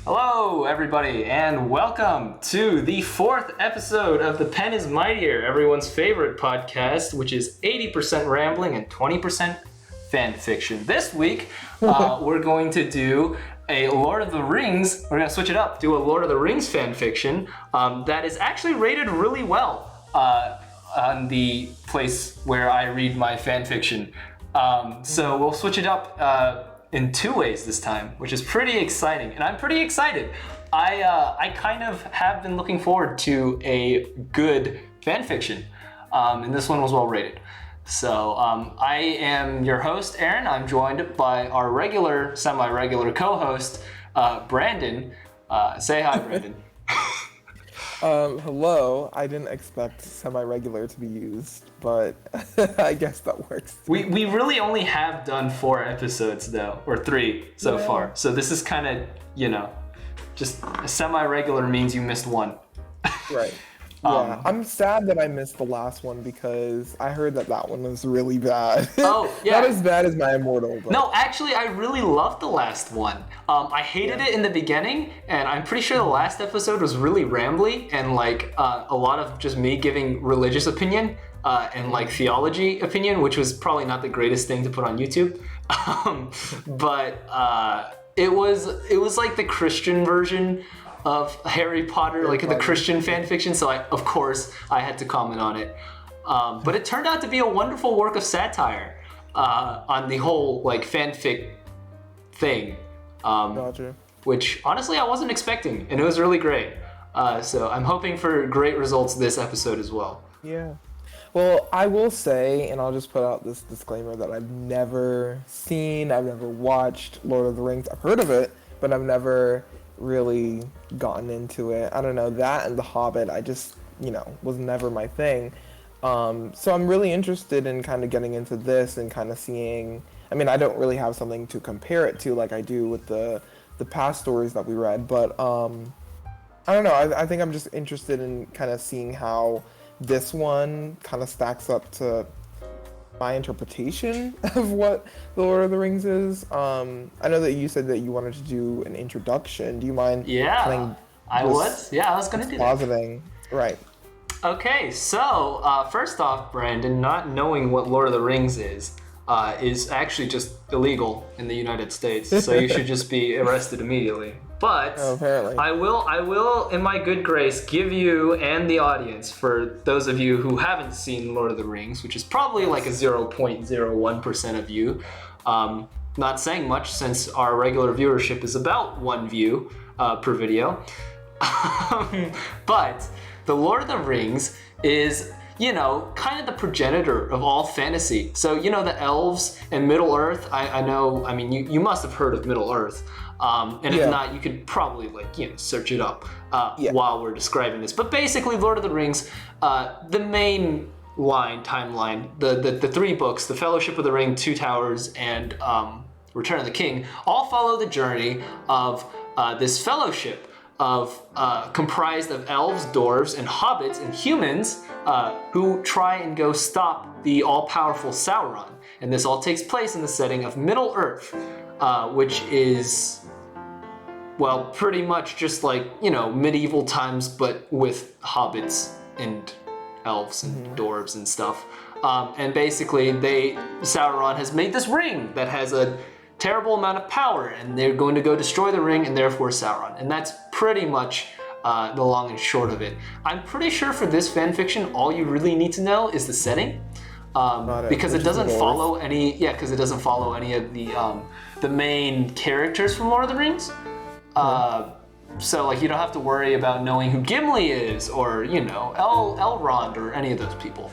Hello, everybody, and welcome to the fourth episode of The Pen is Mightier, everyone's favorite podcast, which is 80% rambling and 20% fan fiction. This week, we're going to do a Lord of the Rings, we're going to switch it up, do a Lord of the Rings fan fiction that is actually rated really well on the place where I read my fan fiction. So we'll switch it up in two ways this time, which is pretty exciting, and I'm pretty excited. I kind of have been looking forward to a good fan fiction, and this one was well rated. So I am your host, Aaron. I'm joined by our regular, semi-regular co-host, Brandon. Say hi, Brandon. Hello. I didn't expect semi-regular to be used, but I guess that works. We really only have done 4 episodes though, or 3 so far. So this is kind of, just a semi-regular means you missed one. Right. Yeah, I'm sad that I missed the last one because I heard that one was really bad. Oh, yeah. Not as bad as My Immortal. But... No, actually, I really loved the last one. I hated it in the beginning, and I'm pretty sure the last episode was really rambly and a lot of just me giving religious opinion and theology opinion, which was probably not the greatest thing to put on YouTube. But it was like the Christian version of Harry Potter, the Christian fan fiction, so of course I had to comment on it. But it turned out to be a wonderful work of satire on the whole fanfic thing, Gotcha. which honestly I wasn't expecting, and it was really great. So I'm hoping for great results this episode as well. Yeah. Well, I will say, and I'll just put out this disclaimer that I've never seen, I've never watched Lord of the Rings. I've heard of it, but I've never really gotten into it. I don't know, that and The Hobbit, I just, was never my thing. So I'm really interested in kind of getting into this and kind of seeing, I don't really have something to compare it to like I do with the past stories that we read, but I don't know, I think I'm just interested in kind of seeing how this one kind of stacks up to my interpretation of what The Lord of the Rings is. I know that you said that you wanted to do an introduction. Do you mind? Yeah, I was gonna do that. Right. Okay, so first off, Brandon, not knowing what Lord of the Rings is actually just illegal in the United States, so you should just be arrested immediately. But apparently. I will, in my good grace, give you and the audience, for those of you who haven't seen Lord of the Rings, which is probably like a 0.01% of you, not saying much since our regular viewership is about 1 view per video. But the Lord of the Rings is, kind of the progenitor of all fantasy. So, the elves and Middle Earth, I know, you must have heard of Middle Earth. And if not, you could probably search it up while we're describing this. But basically, Lord of the Rings, the main timeline, the 3 books, The Fellowship of the Ring, Two Towers, and Return of the King, all follow the journey of this fellowship of comprised of elves, dwarves, and hobbits and humans who try and go stop the all-powerful Sauron. And this all takes place in the setting of Middle Earth, which is, well, pretty much just medieval times, but with hobbits and elves and dwarves and stuff. And basically, Sauron has made this ring that has a terrible amount of power, and they're going to go destroy the ring, and therefore Sauron. And that's pretty much the long and short of it. I'm pretty sure for this fanfiction, all you really need to know is the setting. Because it doesn't follow any of the main characters from Lord of the Rings. So you don't have to worry about knowing who Gimli is, or Elrond, or any of those people.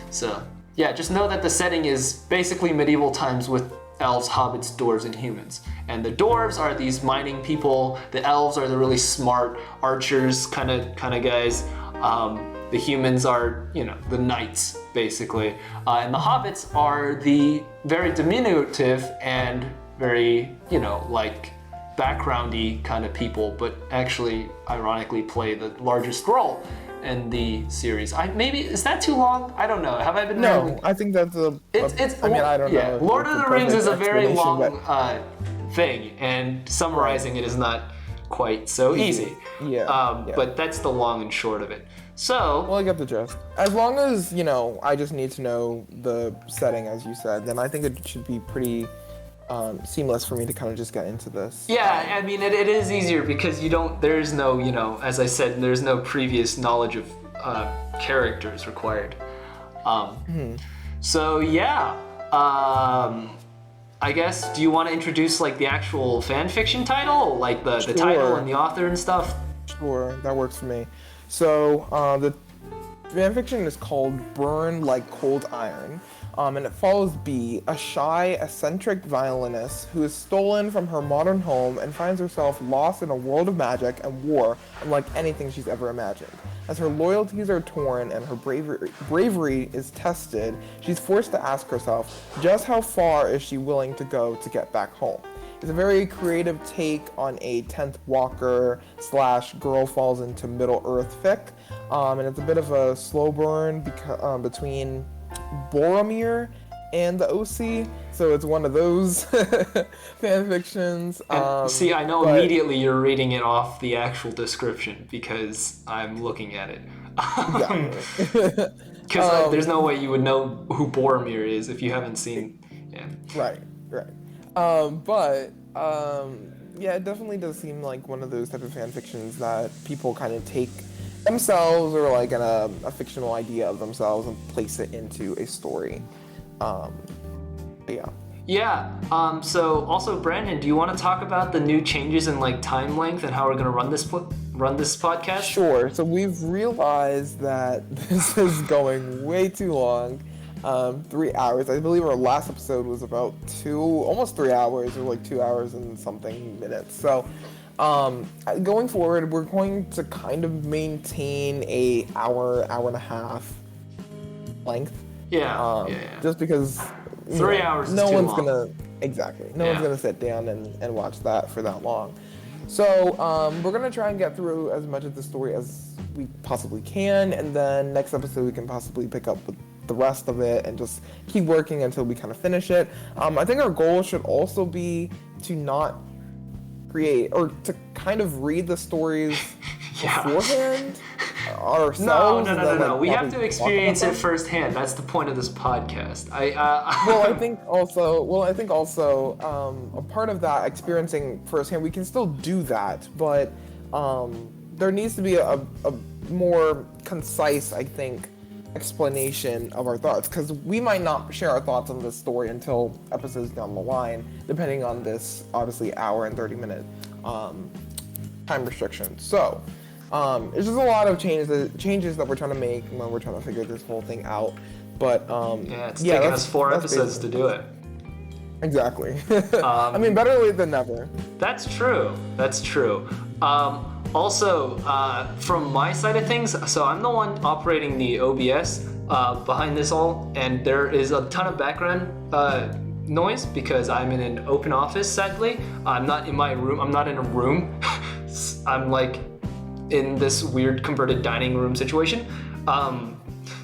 So yeah, just know that the setting is basically medieval times with elves, hobbits, dwarves, and humans. And the dwarves are these mining people. The elves are the really smart archers kind of guys. The humans are, the knights, basically. And the hobbits are the very diminutive and very, backgroundy kind of people, but actually, ironically, play the largest role in the series. Is that too long? I don't know. Have I been? No, I think that's I don't know. Lord of the Rings is a very long thing, and summarizing it is not quite so easy. Yeah. But that's the long and short of it. So, well, I get the gist. As long as, I just need to know the setting, as you said, then I think it should be pretty seamless for me to kind of just get into this. Yeah, I mean, it is easier because there's no, as I said, there's no previous knowledge of characters required. So, yeah. I guess, do you want to introduce, like, the actual fan fiction title? Like, the title and the author and stuff? Sure, that works for me. So, the fanfiction is called Burn Like Cold Iron, and it follows B, a shy, eccentric violinist who is stolen from her modern home and finds herself lost in a world of magic and war unlike anything she's ever imagined. As her loyalties are torn and her bravery is tested, she's forced to ask herself, just how far is she willing to go to get back home? It's a very creative take on a 10th Walker / Girl Falls into Middle Earth fic, and it's a bit of a slow burn between Boromir and the OC, so it's one of those fan fictions. See, I know immediately you're reading it off the actual description because I'm looking at it. Because there's no way you would know who Boromir is if you haven't seen. Yeah. Right. Yeah, it definitely does seem like one of those type of fan fictions that people kind of take themselves or like a fictional idea of themselves and place it into a story. So also, Brandon, do you want to talk about the new changes in like time length and how we're going to run this podcast? Sure. So we've realized that this is going way too long. 3 hours. I believe our last episode was about almost 3 hours, or like 2 hours and something minutes. So going forward, we're going to kind of maintain a hour and a half length. Just because 3 hours is no too one's long. One's gonna sit down and watch that for that long. So we're gonna try and get through as much of the story as we possibly can, and then next episode we can possibly pick up with the rest of it and just keep working until we kind of finish it. I think our goal should also be to not create or to kind of read the stories beforehand ourselves. No. We have to experience it firsthand. That's the point of this podcast. I think also a part of that experiencing firsthand, we can still do that, but there needs to be a more concise, I think, explanation of our thoughts, because we might not share our thoughts on this story until episodes down the line, depending on this obviously hour and 30-minute time restriction. So it's just a lot of changes that we're trying to make when we're trying to figure this whole thing out. But it's taking us 4 episodes to do it. Exactly. I mean, better late than never. That's true. Also, from my side of things, so I'm the one operating the OBS behind this all, and there is a ton of background noise because I'm in an open office, sadly. I'm not in my room. I'm not in a room. I'm like in this weird converted dining room situation.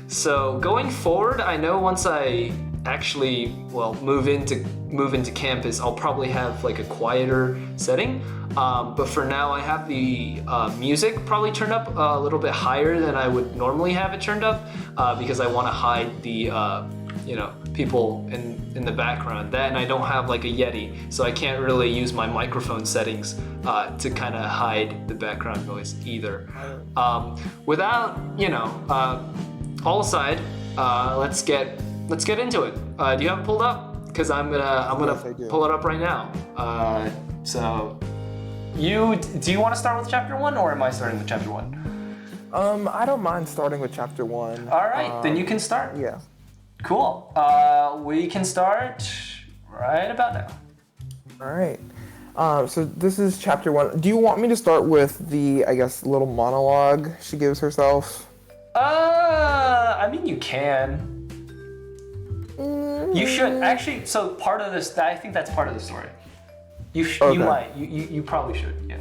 So going forward, I know once I actually move into campus, I'll probably have like a quieter setting. But for now, I have the music probably turned up a little bit higher than I would normally have it turned up because I want to hide the people in the background. That, and I don't have like a Yeti, so I can't really use my microphone settings to kind of hide the background noise either. Without all aside, let's get into it. Do you have it pulled up? Because I'm gonna pull it up right now. So. Do you want to start with chapter 1, or am I starting with chapter 1? I don't mind starting with chapter 1. All right, then you can start. Yeah. Cool. We can start right about now. All right. So this is chapter 1. Do you want me to start with the, I guess, little monologue she gives herself? I mean, you can. You should actually. So part of this, I think that's part of the story. You might. You probably should. Yeah.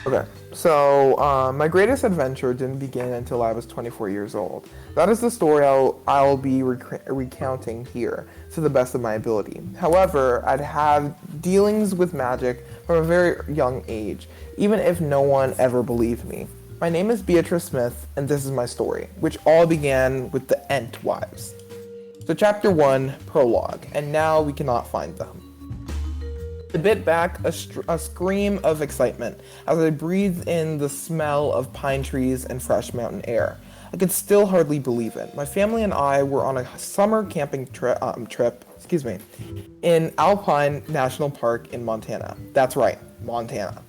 Okay. So, my greatest adventure didn't begin until I was 24 years old. That is the story I'll be recounting here, to the best of my ability. However, I'd had dealings with magic from a very young age, even if no one ever believed me. My name is Beatrice Smith, and this is my story, which all began with the Entwives. So Chapter 1, Prologue, and now we cannot find them. I bit back a scream of excitement as I breathed in the smell of pine trees and fresh mountain air. I could still hardly believe it. My family and I were on a summer camping trip in Alpine National Park in Montana. That's right, Montana.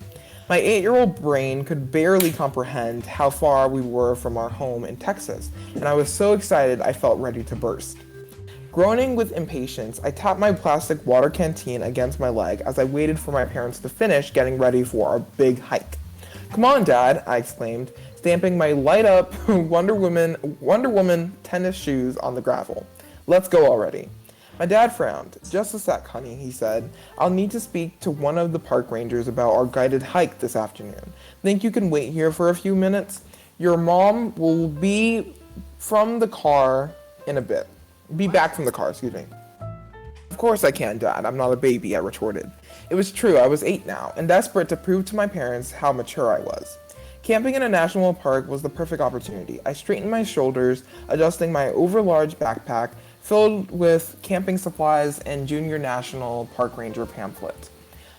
My 8-year-old brain could barely comprehend how far we were from our home in Texas, and I was so excited I felt ready to burst. Groaning with impatience, I tapped my plastic water canteen against my leg as I waited for my parents to finish getting ready for our big hike. "Come on, Dad," I exclaimed, stamping my light-up Wonder Woman tennis shoes on the gravel. "Let's go already." My dad frowned. "Just a sec, honey," he said. "I'll need to speak to one of the park rangers about our guided hike this afternoon. Think you can wait here for a few minutes? Your mom will be from the car in a bit. Be back from the car, excuse me." "Of course I can, Dad. I'm not a baby," I retorted. It was true, I was 8 now, and desperate to prove to my parents how mature I was. Camping in a national park was the perfect opportunity. I straightened my shoulders, adjusting my overlarge backpack filled with camping supplies and Junior National Park Ranger pamphlets.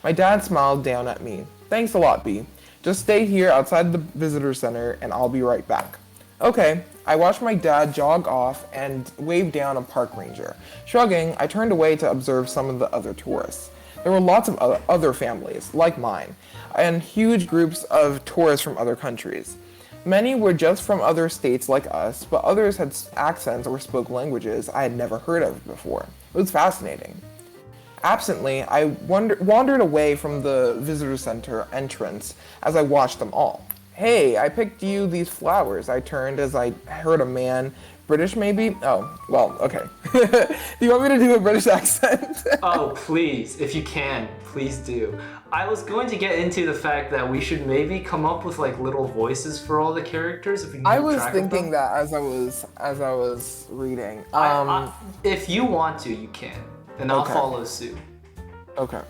My dad smiled down at me. "Thanks a lot, B. Just stay here outside the visitor center and I'll be right back." "Okay." I watched my dad jog off and wave down a park ranger. Shrugging, I turned away to observe some of the other tourists. There were lots of other families, like mine, and huge groups of tourists from other countries. Many were just from other states like us, but others had accents or spoke languages I had never heard of before. It was fascinating. Absently, I wandered away from the visitor center entrance as I watched them all. "Hey, I picked you these flowers." I turned as I heard a man, British maybe? Oh, well, okay. Do you want me to do a British accent? Oh, please, if you can, please do. I was going to get into the fact that we should maybe come up with like little voices for all the characters. If we can I keep was track of thinking them. that as I was reading. If you want to, you can, and I'll Okay. follow suit. Okay.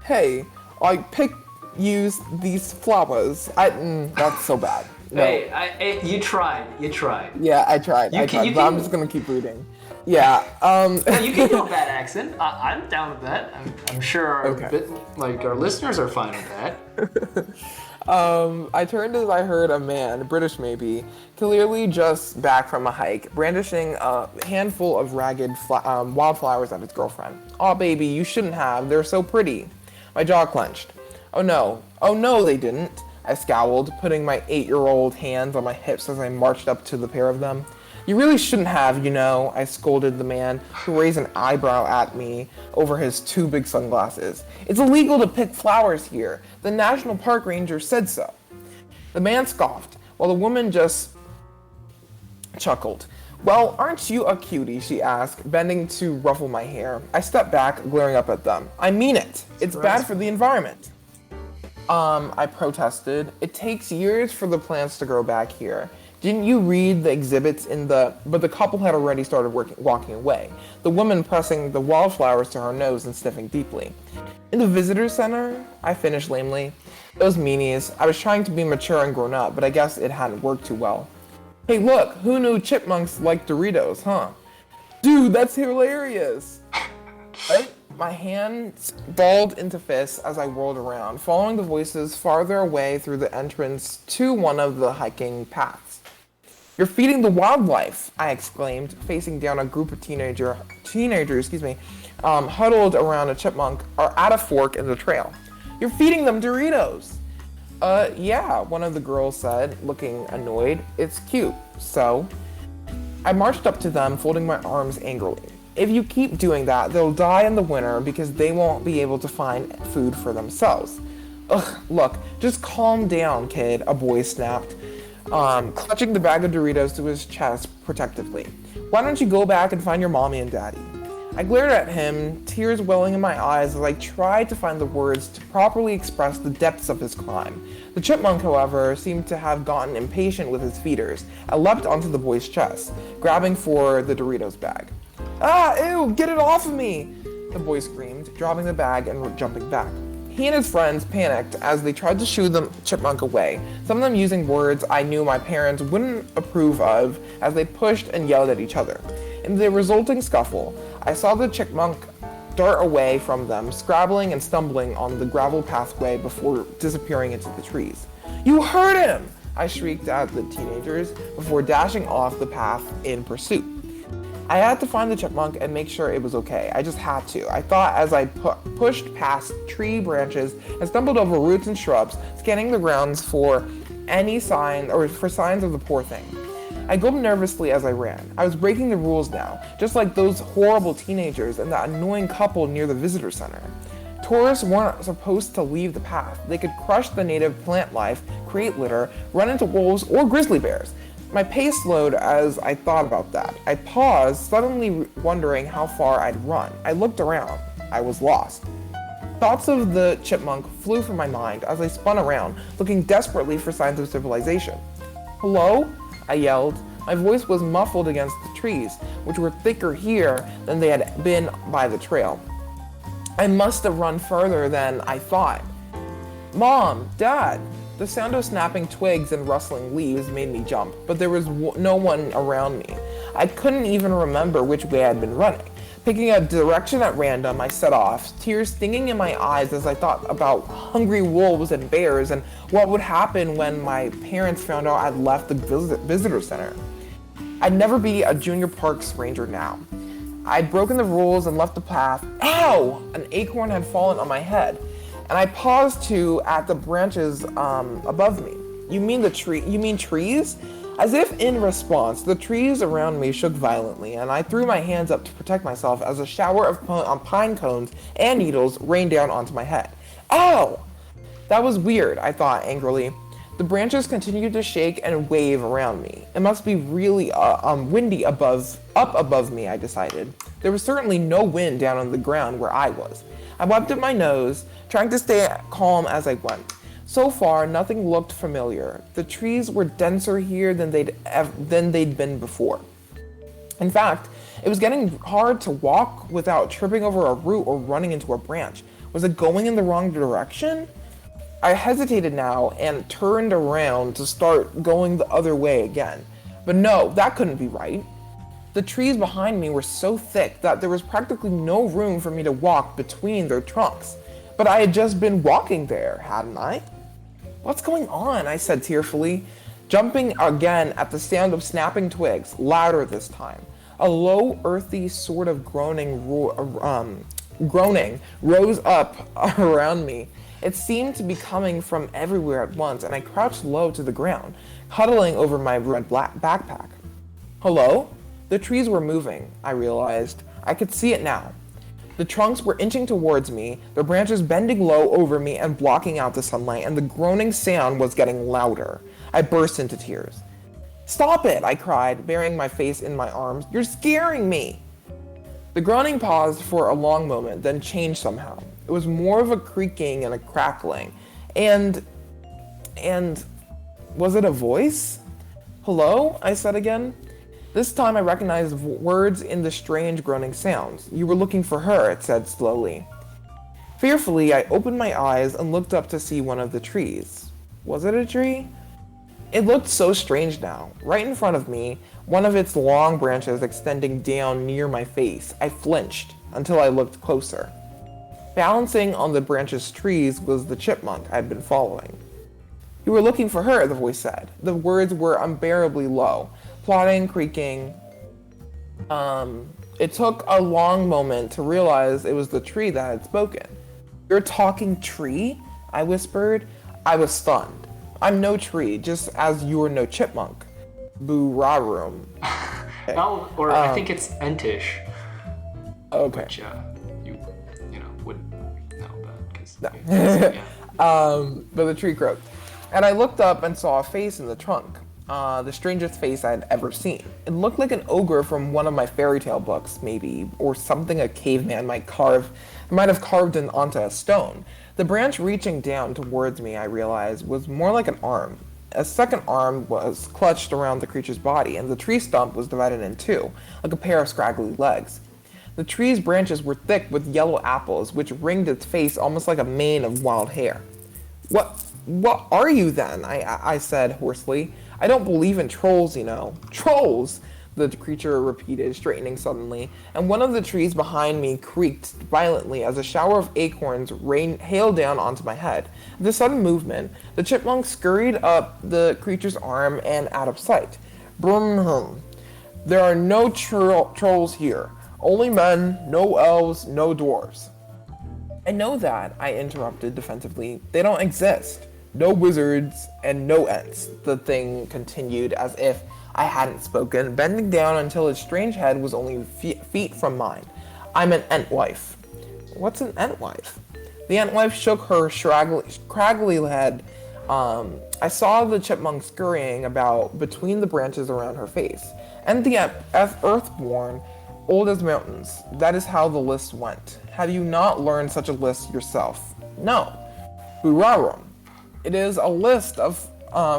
Hey, I picked you these flowers. That's so bad. No. Hey, you tried. Yeah, I tried. But I'm just gonna keep reading. Yeah. No, you can do a bad accent. I'm down with that. I'm sure our listeners are fine with that. I turned as I heard a man, British maybe, clearly just back from a hike, brandishing a handful of ragged wildflowers at his girlfriend. "Aw, baby, you shouldn't have. They're so pretty." My jaw clenched. Oh no, they didn't. I scowled, putting my 8-year-old hands on my hips as I marched up to the pair of them. "You really shouldn't have, you know," I scolded the man, who raised an eyebrow at me over his 2 big sunglasses. "It's illegal to pick flowers here. The National Park Ranger said so." The man scoffed, while the woman just chuckled. "Well, aren't you a cutie?" she asked, bending to ruffle my hair. I stepped back, glaring up at them. "I mean it. It's bad for the environment." I protested. "It takes years for the plants to grow back here. Didn't you read the exhibits in the..." But the couple had already started walking away, the woman pressing the wildflowers to her nose and sniffing deeply. "In the visitor center?" I finished lamely. "Those meanies. I was trying to be mature and grown up, but I guess it hadn't worked too well." "Hey look, who knew chipmunks like Doritos, huh?" "Dude, that's hilarious!" My hands balled into fists as I whirled around, following the voices farther away through the entrance to one of the hiking paths. "You're feeding the wildlife!" I exclaimed, facing down a group of teenagers, huddled around a chipmunk or at a fork in the trail. "You're feeding them Doritos!" Yeah, one of the girls said, looking annoyed. "It's cute, so..." I marched up to them, folding my arms angrily. "If you keep doing that, they'll die in the winter because they won't be able to find food for themselves." "Ugh, look, just calm down, kid," a boy snapped, clutching the bag of Doritos to his chest protectively. "Why don't you go back and find your mommy and daddy?" I glared at him, tears welling in my eyes as I tried to find the words to properly express the depths of his crime. The chipmunk, however, seemed to have gotten impatient with his feeders. I leapt onto the boy's chest, grabbing for the Doritos bag. "Ah, ew, get it off of me!" the boy screamed, dropping the bag and jumping back. He and his friends panicked as they tried to shoo the chipmunk away, some of them using words I knew my parents wouldn't approve of as they pushed and yelled at each other. In the resulting scuffle, I saw the chipmunk dart away from them, scrabbling and stumbling on the gravel pathway before disappearing into the trees. "You hurt him!" I shrieked at the teenagers before dashing off the path in pursuit. I had to find the chipmunk and make sure it was okay. I just had to. I thought as I pushed past tree branches and stumbled over roots and shrubs, scanning the grounds for any sign or for signs of the poor thing. I gulped nervously as I ran. I was breaking the rules now, just like those horrible teenagers and that annoying couple near the visitor center. Tourists weren't supposed to leave the path. They could crush the native plant life, create litter, run into wolves or grizzly bears. My pace slowed as I thought about that. I paused, suddenly wondering how far I'd run. I looked around. I was lost. Thoughts of the chipmunk flew from my mind as I spun around, looking desperately for signs of civilization. "Hello?" I yelled. My voice was muffled against the trees, which were thicker here than they had been by the trail. I must have run further than I thought. "Mom, Dad!" The sound of snapping twigs and rustling leaves made me jump, but there was no one around me. I couldn't even remember which way I'd been running. Picking a direction at random, I set off, tears stinging in my eyes as I thought about hungry wolves and bears and what would happen when my parents found out I'd left the visitor center. I'd never be a junior parks ranger now. I'd broken the rules and left the path. Ow! An acorn had fallen on my head, and I paused at the branches above me. You mean trees? As if in response, the trees around me shook violently, and I threw my hands up to protect myself as a shower of pine cones and needles rained down onto my head. Ow! That was weird, I thought angrily. The branches continued to shake and wave around me. It must be really windy up above me, I decided. There was certainly no wind down on the ground where I was. I wiped at my nose, trying to stay calm as I went. So far, nothing looked familiar. The trees were denser here than they'd been before. In fact, it was getting hard to walk without tripping over a root or running into a branch. Was it going in the wrong direction? I hesitated now and turned around to start going the other way again. But no, that couldn't be right. The trees behind me were so thick that there was practically no room for me to walk between their trunks. But I had just been walking there, hadn't I? "What's going on?" I said tearfully, jumping again at the sound of snapping twigs, louder this time. A low, earthy sort of groaning rose up around me. It seemed to be coming from everywhere at once, and I crouched low to the ground, huddling over my red backpack. "Hello?" The trees were moving, I realized. I could see it now. The trunks were inching towards me, their branches bending low over me and blocking out the sunlight, and the groaning sound was getting louder. I burst into tears. "Stop it!" I cried, burying my face in my arms. "You're scaring me!" The groaning paused for a long moment, then changed somehow. It was more of a creaking and a crackling. And was it a voice? "Hello?" I said again. This time I recognized words in the strange groaning sounds. "You were looking for her," it said slowly. Fearfully, I opened my eyes and looked up to see one of the trees. Was it a tree? It looked so strange now. Right in front of me, one of its long branches extending down near my face. I flinched until I looked closer. Balancing on the branch's trees was the chipmunk I'd been following. "You were looking for her," the voice said. The words were unbearably low. Plodding, creaking. It took a long moment to realize it was the tree that had spoken. "You're a talking tree?" I whispered. I was stunned. "I'm no tree, just as you're no chipmunk." Boo-ra-room. Okay. No, or I think it's entish. Okay. Which you wouldn't know that because No. yeah. But the tree croaked. And I looked up and saw a face in the trunk. the strangest face I had ever seen. It looked like an ogre from one of my fairy tale books, maybe, or something a caveman might have carved onto a stone. The branch reaching down towards me, I realized, was more like an arm. A second arm was clutched around the creature's body, and the tree stump was divided in two, like a pair of scraggly legs. The tree's branches were thick with yellow apples, which ringed its face almost like a mane of wild hair. What are you then? I said hoarsely. I don't believe in trolls, you know. Trolls! The creature repeated, straightening suddenly, and one of the trees behind me creaked violently as a shower of acorns hailed down onto my head. With a sudden movement, the chipmunk scurried up the creature's arm and out of sight. Brum. There are no trolls here. Only men, no elves, no dwarves. I know that, I interrupted defensively. They don't exist. No wizards and no ents, the thing continued as if I hadn't spoken, bending down until its strange head was only feet from mine. I'm an Entwife. What's an Entwife? The Entwife shook her scraggly head. I saw the chipmunk scurrying about between the branches around her face. And the Earthborn, old as mountains. That is how the list went. Have you not learned such a list yourself? No. Burarum. It is a list of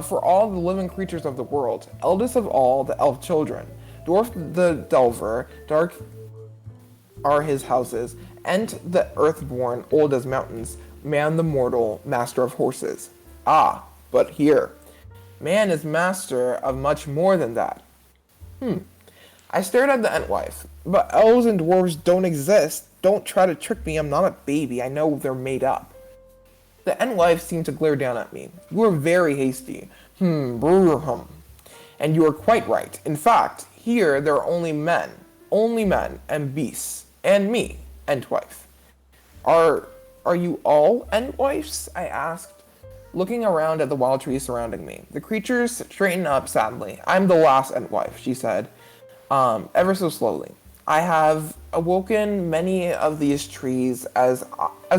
for all the living creatures of the world, eldest of all the elf children. Dwarf the Delver, dark are his houses, Ent the Earthborn, old as mountains, man the mortal, master of horses. Ah, but here, man is master of much more than that. I stared at the Entwife. But elves and dwarves don't exist. Don't try to trick me, I'm not a baby, I know they're made up. The Entwife seemed to glare down at me. You are very hasty. And you are quite right. In fact, here there are only men, and beasts, and me, Entwife. Are you all Entwifes? I asked, looking around at the wild trees surrounding me. The creatures straightened up sadly. I'm the last Entwife, she said, ever so slowly. I have awoken many of these trees as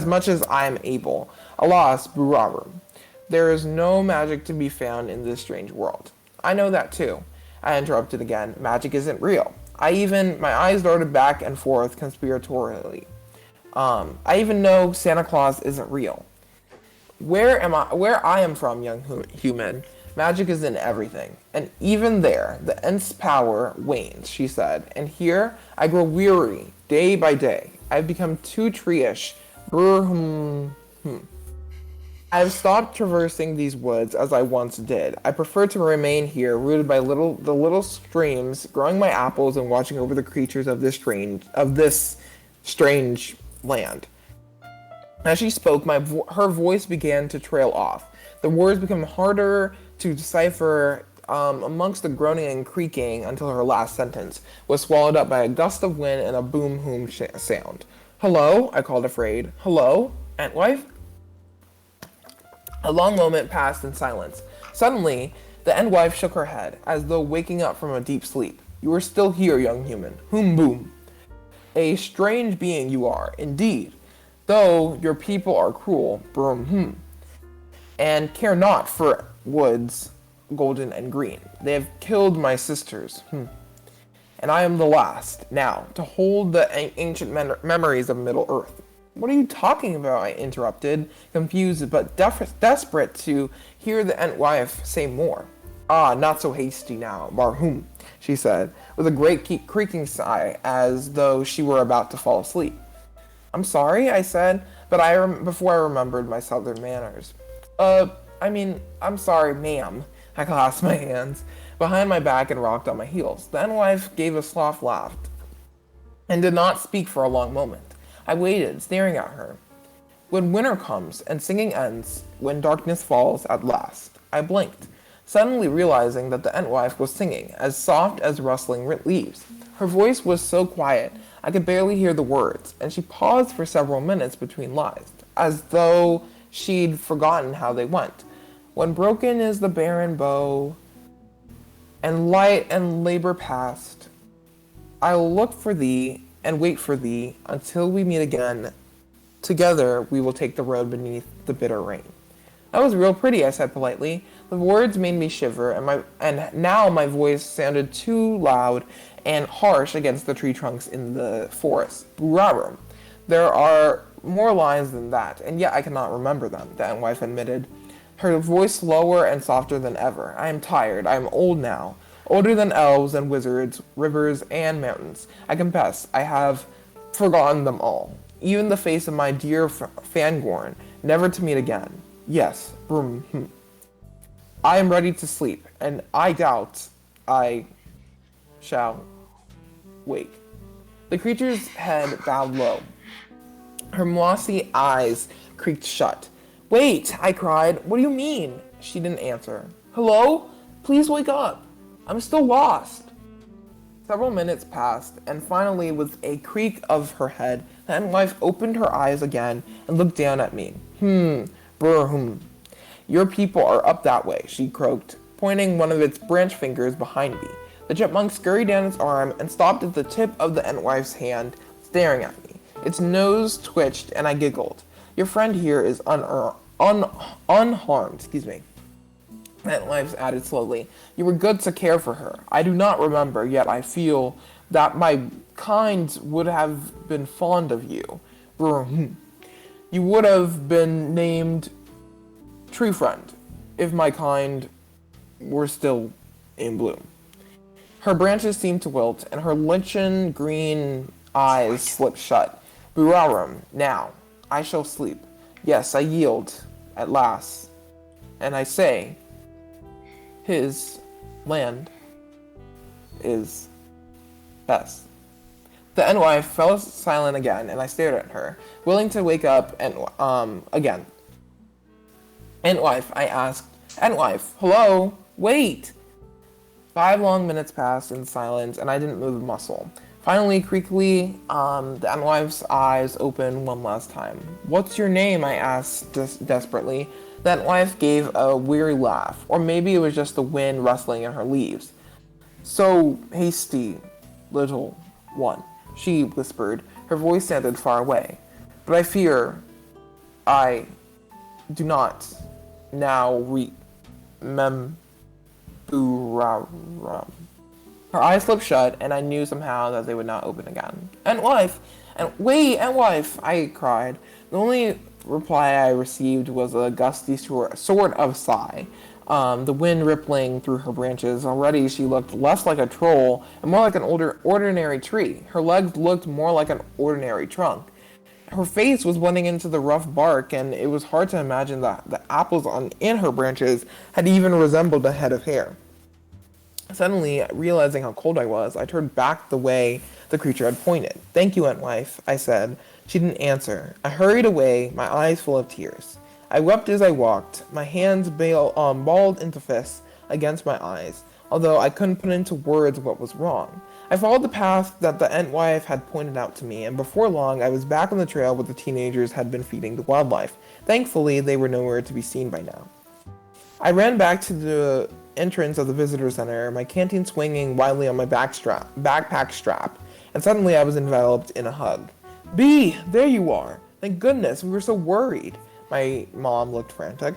much as I am able. Alas, Burarum, there is no magic to be found in this strange world. I know that too. I interrupted again. Magic isn't real. My eyes darted back and forth conspiratorially. I even know Santa Claus isn't real. Where I am from, young human, magic is in everything. And even there, the Ent's power wanes, she said. And here, I grow weary, day by day. I've become too tree-ish. I have stopped traversing these woods as I once did. I prefer to remain here, rooted by the little streams, growing my apples and watching over the creatures of this strange land. As she spoke, her voice began to trail off. The words became harder to decipher amongst the groaning and creaking until her last sentence was swallowed up by a gust of wind and a boom-hoom sound. Hello? I called, afraid. Hello? Entwife? A long moment passed in silence. Suddenly, the Entwife shook her head, as though waking up from a deep sleep. You are still here, young human. Boom. A strange being you are, indeed. Though your people are cruel, and care not for woods, golden and green. They have killed my sisters, and I am the last, now, to hold the ancient memories of Middle-earth. What are you talking about? I interrupted, confused but desperate to hear the Entwife say more. Ah, not so hasty now, Marhum, she said, with a great creaking sigh, as though she were about to fall asleep. I'm sorry, I said, but before I remembered my southern manners. I'm sorry, ma'am. I clasped my hands behind my back and rocked on my heels. The Entwife gave a soft laugh and did not speak for a long moment. I waited, staring at her. When winter comes and singing ends, when darkness falls at last, I blinked, suddenly realizing that the Entwife was singing, as soft as rustling leaves. Her voice was so quiet, I could barely hear the words, and she paused for several minutes between lies, as though she'd forgotten how they went. When broken is the barren bow, and light and labor past, I'll look for thee and wait for thee until we meet again. Together we will take the road beneath the bitter rain. That was real pretty, I said politely. The words made me shiver, and now my voice sounded too loud and harsh against the tree trunks in the forest. Burarum. There are more lines than that, and yet I cannot remember them, the Entwife admitted, her voice lower and softer than ever. I am tired. I am old now. Older than elves and wizards, rivers and mountains. I confess, I have forgotten them all. Even the face of my dear Fangorn, never to meet again. Yes, I am ready to sleep, and I doubt I shall wake. The creature's head bowed low. Her mossy eyes creaked shut. Wait, I cried. What do you mean? She didn't answer. Hello? Please wake up. I'm still lost. Several minutes passed, and finally, with a creak of her head, the Entwife opened her eyes again and looked down at me. Your people are up that way, she croaked, pointing one of its branch fingers behind me. The chipmunk scurried down its arm and stopped at the tip of the Entwife's hand, staring at me. Its nose twitched, and I giggled. Your friend here is unharmed, Entwife added slowly. You were good to care for her. I do not remember, yet I feel that my kind would have been fond of you. You would have been named Tree Friend if my kind were still in bloom. Her branches seemed to wilt, and her lichen green eyes slipped shut. Burarum, now, I shall sleep. Yes, I yield, at last. And I say, his land is best. The Entwife fell silent again, and I stared at her, willing to wake up and again. Entwife, I asked. Entwife, hello? Wait! 5 long minutes passed in silence, and I didn't move a muscle. Finally, creakily, the Entwife's eyes opened one last time. What's your name? I asked desperately. The Entwife gave a weary laugh, or maybe it was just the wind rustling in her leaves. So hasty, little one, she whispered. Her voice sounded far away. But I fear I do not now remember. Her eyes slipped shut, and I knew somehow that they would not open again. Entwife! Entwife! I cried. The only reply I received was a gusty sort of sigh, the wind rippling through her branches. Already she looked less like a troll and more like an ordinary tree. Her legs looked more like an ordinary trunk. Her face was blending into the rough bark, and it was hard to imagine that the apples in her branches had even resembled a head of hair. Suddenly, realizing how cold I was, I turned back the way the creature had pointed. Thank you, Entwife, I said. She didn't answer. I hurried away, my eyes full of tears. I wept as I walked, my hands balled into fists against my eyes, although I couldn't put into words what was wrong. I followed the path that the Entwife had pointed out to me, and before long I was back on the trail where the teenagers had been feeding the wildlife. Thankfully, they were nowhere to be seen by now. I ran back to the entrance of the visitor center, my canteen swinging wildly on my backpack strap, and suddenly I was enveloped in a hug. Bee, there you are! Thank goodness, we were so worried. My mom looked frantic.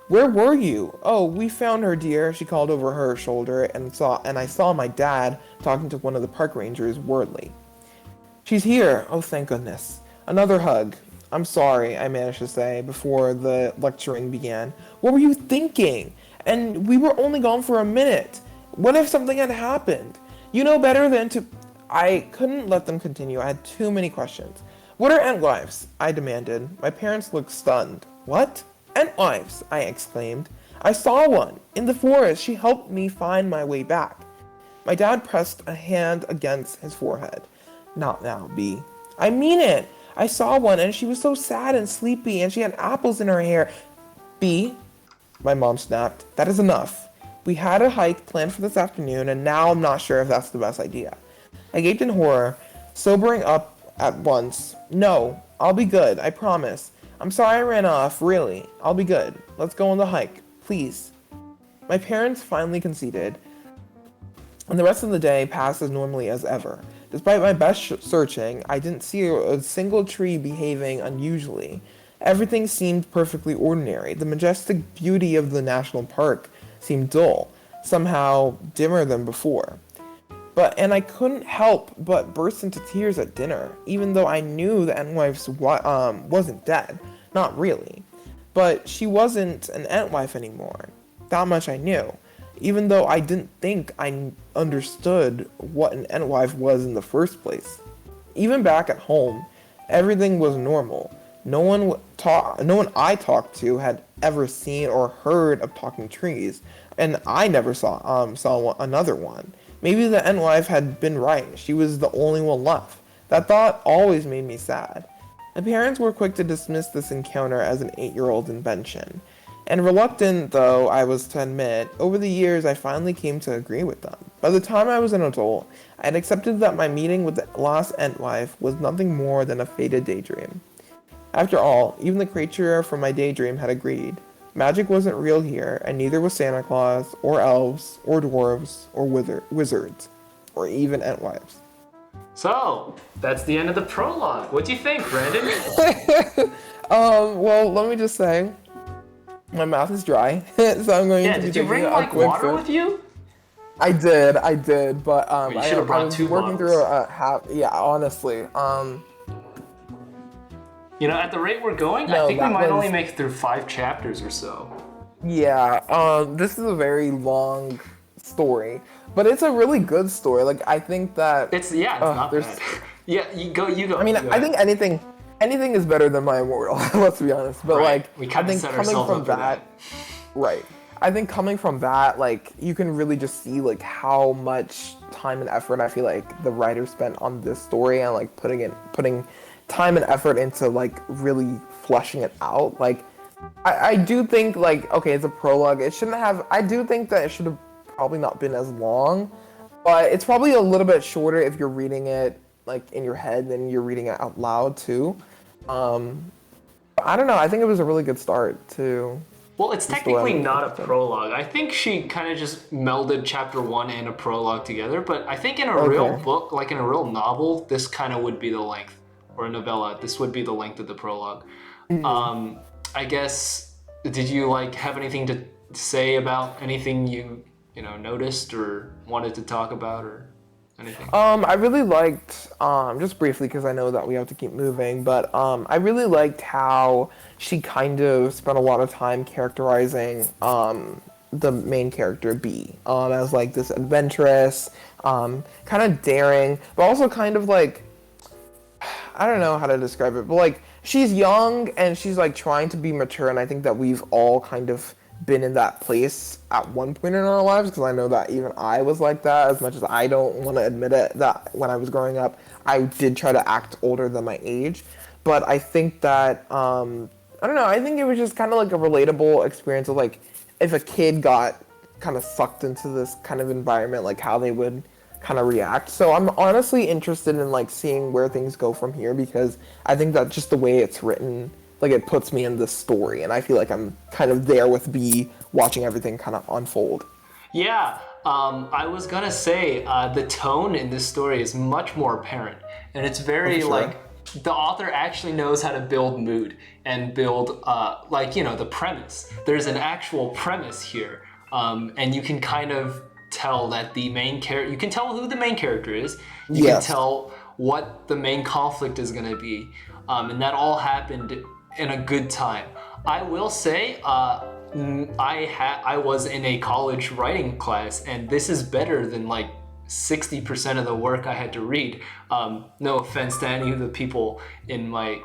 Where were you? Oh, we found her, dear, she called over her shoulder, and I saw my dad talking to one of the park rangers worriedly. She's here. Oh, thank goodness. Another hug. I'm sorry, I managed to say before the lecturing began. What were you thinking? And we were only gone for a minute. What if something had happened? You know better than to... I couldn't let them continue. I had too many questions. What are Entwives? I demanded. My parents looked stunned. What? Entwives! I exclaimed. I saw one. In the forest. She helped me find my way back. My dad pressed a hand against his forehead. Not now, Bee. I mean it. I saw one and she was so sad and sleepy and she had apples in her hair. Bee, my mom snapped. That is enough. We had a hike planned for this afternoon and now I'm not sure if that's the best idea. I gaped in horror, sobering up at once. No, I'll be good, I promise. I'm sorry I ran off, really. I'll be good. Let's go on the hike, please. My parents finally conceded, and the rest of the day passed as normally as ever. Despite my best searching, I didn't see a single tree behaving unusually. Everything seemed perfectly ordinary. The majestic beauty of the national park seemed dull, somehow dimmer than before. And I couldn't help but burst into tears at dinner, even though I knew the Entwife's wasn't dead. Not really. But she wasn't an Entwife anymore. That much I knew. Even though I didn't think I understood what an Entwife was in the first place. Even back at home, everything was normal. No one I talked to had ever seen or heard of talking trees, and I never saw another one. Maybe the Entwife had been right. She was the only one left. That thought always made me sad. My parents were quick to dismiss this encounter as an 8-year-old invention. And reluctant though I was to admit, over the years I finally came to agree with them. By the time I was an adult, I had accepted that my meeting with the lost Entwife was nothing more than a fated daydream. After all, even the creature from my daydream had agreed. Magic wasn't real here, and neither was Santa Claus, or elves, or dwarves, or wizards, or even Entwives. So, that's the end of the prologue. What do you think, Brandon? Well, let me just say, my mouth is dry, so I'm going to be did you bring taking a quick water sip. with you? I did, but You should have brought was two working bottles. through a half. Yeah, honestly, At the rate we're going, I No, think we that might was- only make it through 5 chapters or so. yeah, this is a very long story, but it's a really good story. Like I think that It's not there's- bad. Yeah, you go. I mean, I think anything is better than my immortal. Let's be honest. But Right. like, We I kinda think set coming ourselves from up for that, right? I think coming from that, like, you can really just see like how much time and effort I feel like the writer spent on this story and like putting time and effort into like really fleshing it out. Like, I do think like okay, it's a prologue. It shouldn't have. I do think that it should have probably not been as long, but it's probably a little bit shorter if you're reading it like in your head than you're reading it out loud too. I don't know. I think it was a really good start to. Well, it's story technically I'm not a looking prologue. I think she kind of just melded chapter 1 and a prologue together. But I think in a real book, like in a real novel, this kind of would be the length, or a novella. This would be the length of the prologue. I guess. Did you like have anything to say about anything you noticed or wanted to talk about or anything? I really liked, just briefly because I know that we have to keep moving, but I really liked how she kind of spent a lot of time characterizing the main character B as like this adventurous, kind of daring, but also kind of like I don't know how to describe it, but like she's young and she's like trying to be mature, and I think that we've all kind of been in that place at one point in our lives, because I know that even I was like that. As much as I don't want to admit it, that when I was growing up I did try to act older than my age. But I think that I don't know, I think it was just kind of like a relatable experience of like if a kid got kind of sucked into this kind of environment, like how they would kind of react. So I'm honestly interested in like seeing where things go from here, because I think that just the way it's written, like it puts me in this story, and I feel like I'm kind of there with B, watching everything kind of unfold. Yeah, I was gonna say the tone in this story is much more apparent, and it's very sure. like the author actually knows how to build mood and build the premise. There's an actual premise here, and you can kind of tell that the main character. You can tell who the main character is. You Yes. can tell what the main conflict is gonna be, and that all happened in a good time. I will say, I was in a college writing class, and this is better than like 60% of the work I had to read. No offense to any of the people in my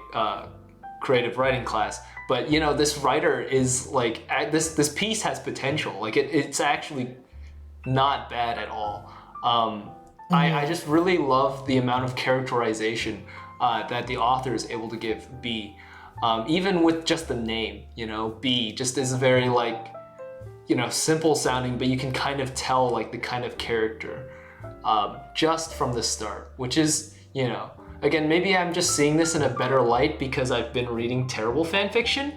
creative writing class, but this writer is like this piece has potential. Like it's actually not bad at all. I just really love the amount of characterization that the author is able to give B. Even with just the name, B just is very like, simple sounding, but you can kind of tell like the kind of character just from the start, which is, again, maybe I'm just seeing this in a better light because I've been reading terrible fan fiction.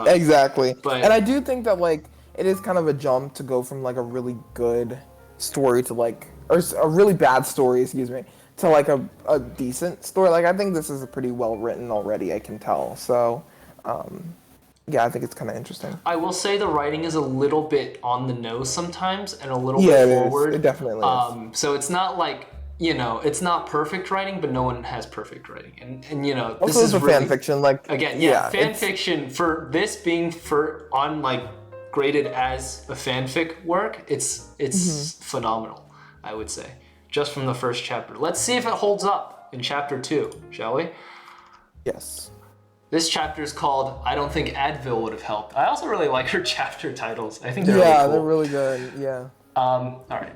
Exactly. but- And I do think that like it is kind of a jump to go from like a really good story to like, or a really bad story, excuse me, to like a decent story. Like I think this is pretty well written already, I can tell. So yeah, I think it's kind of interesting. I will say the writing is a little bit on the nose sometimes and a little Yeah, bit it is. forward. It definitely is. So it's not like, it's not perfect writing, but no one has perfect writing. And this Also, is it's a really, fan fiction. Like, again, yeah, fan it's, fiction for this being graded as a fanfic work, it's phenomenal, I would say, just from the first chapter. Let's see if it holds up in chapter 2, shall we? yes. This chapter is called I Don't Think Advil Would Have Helped. I also really like her chapter titles. I think they're really cool. They're really good. Yeah. All right.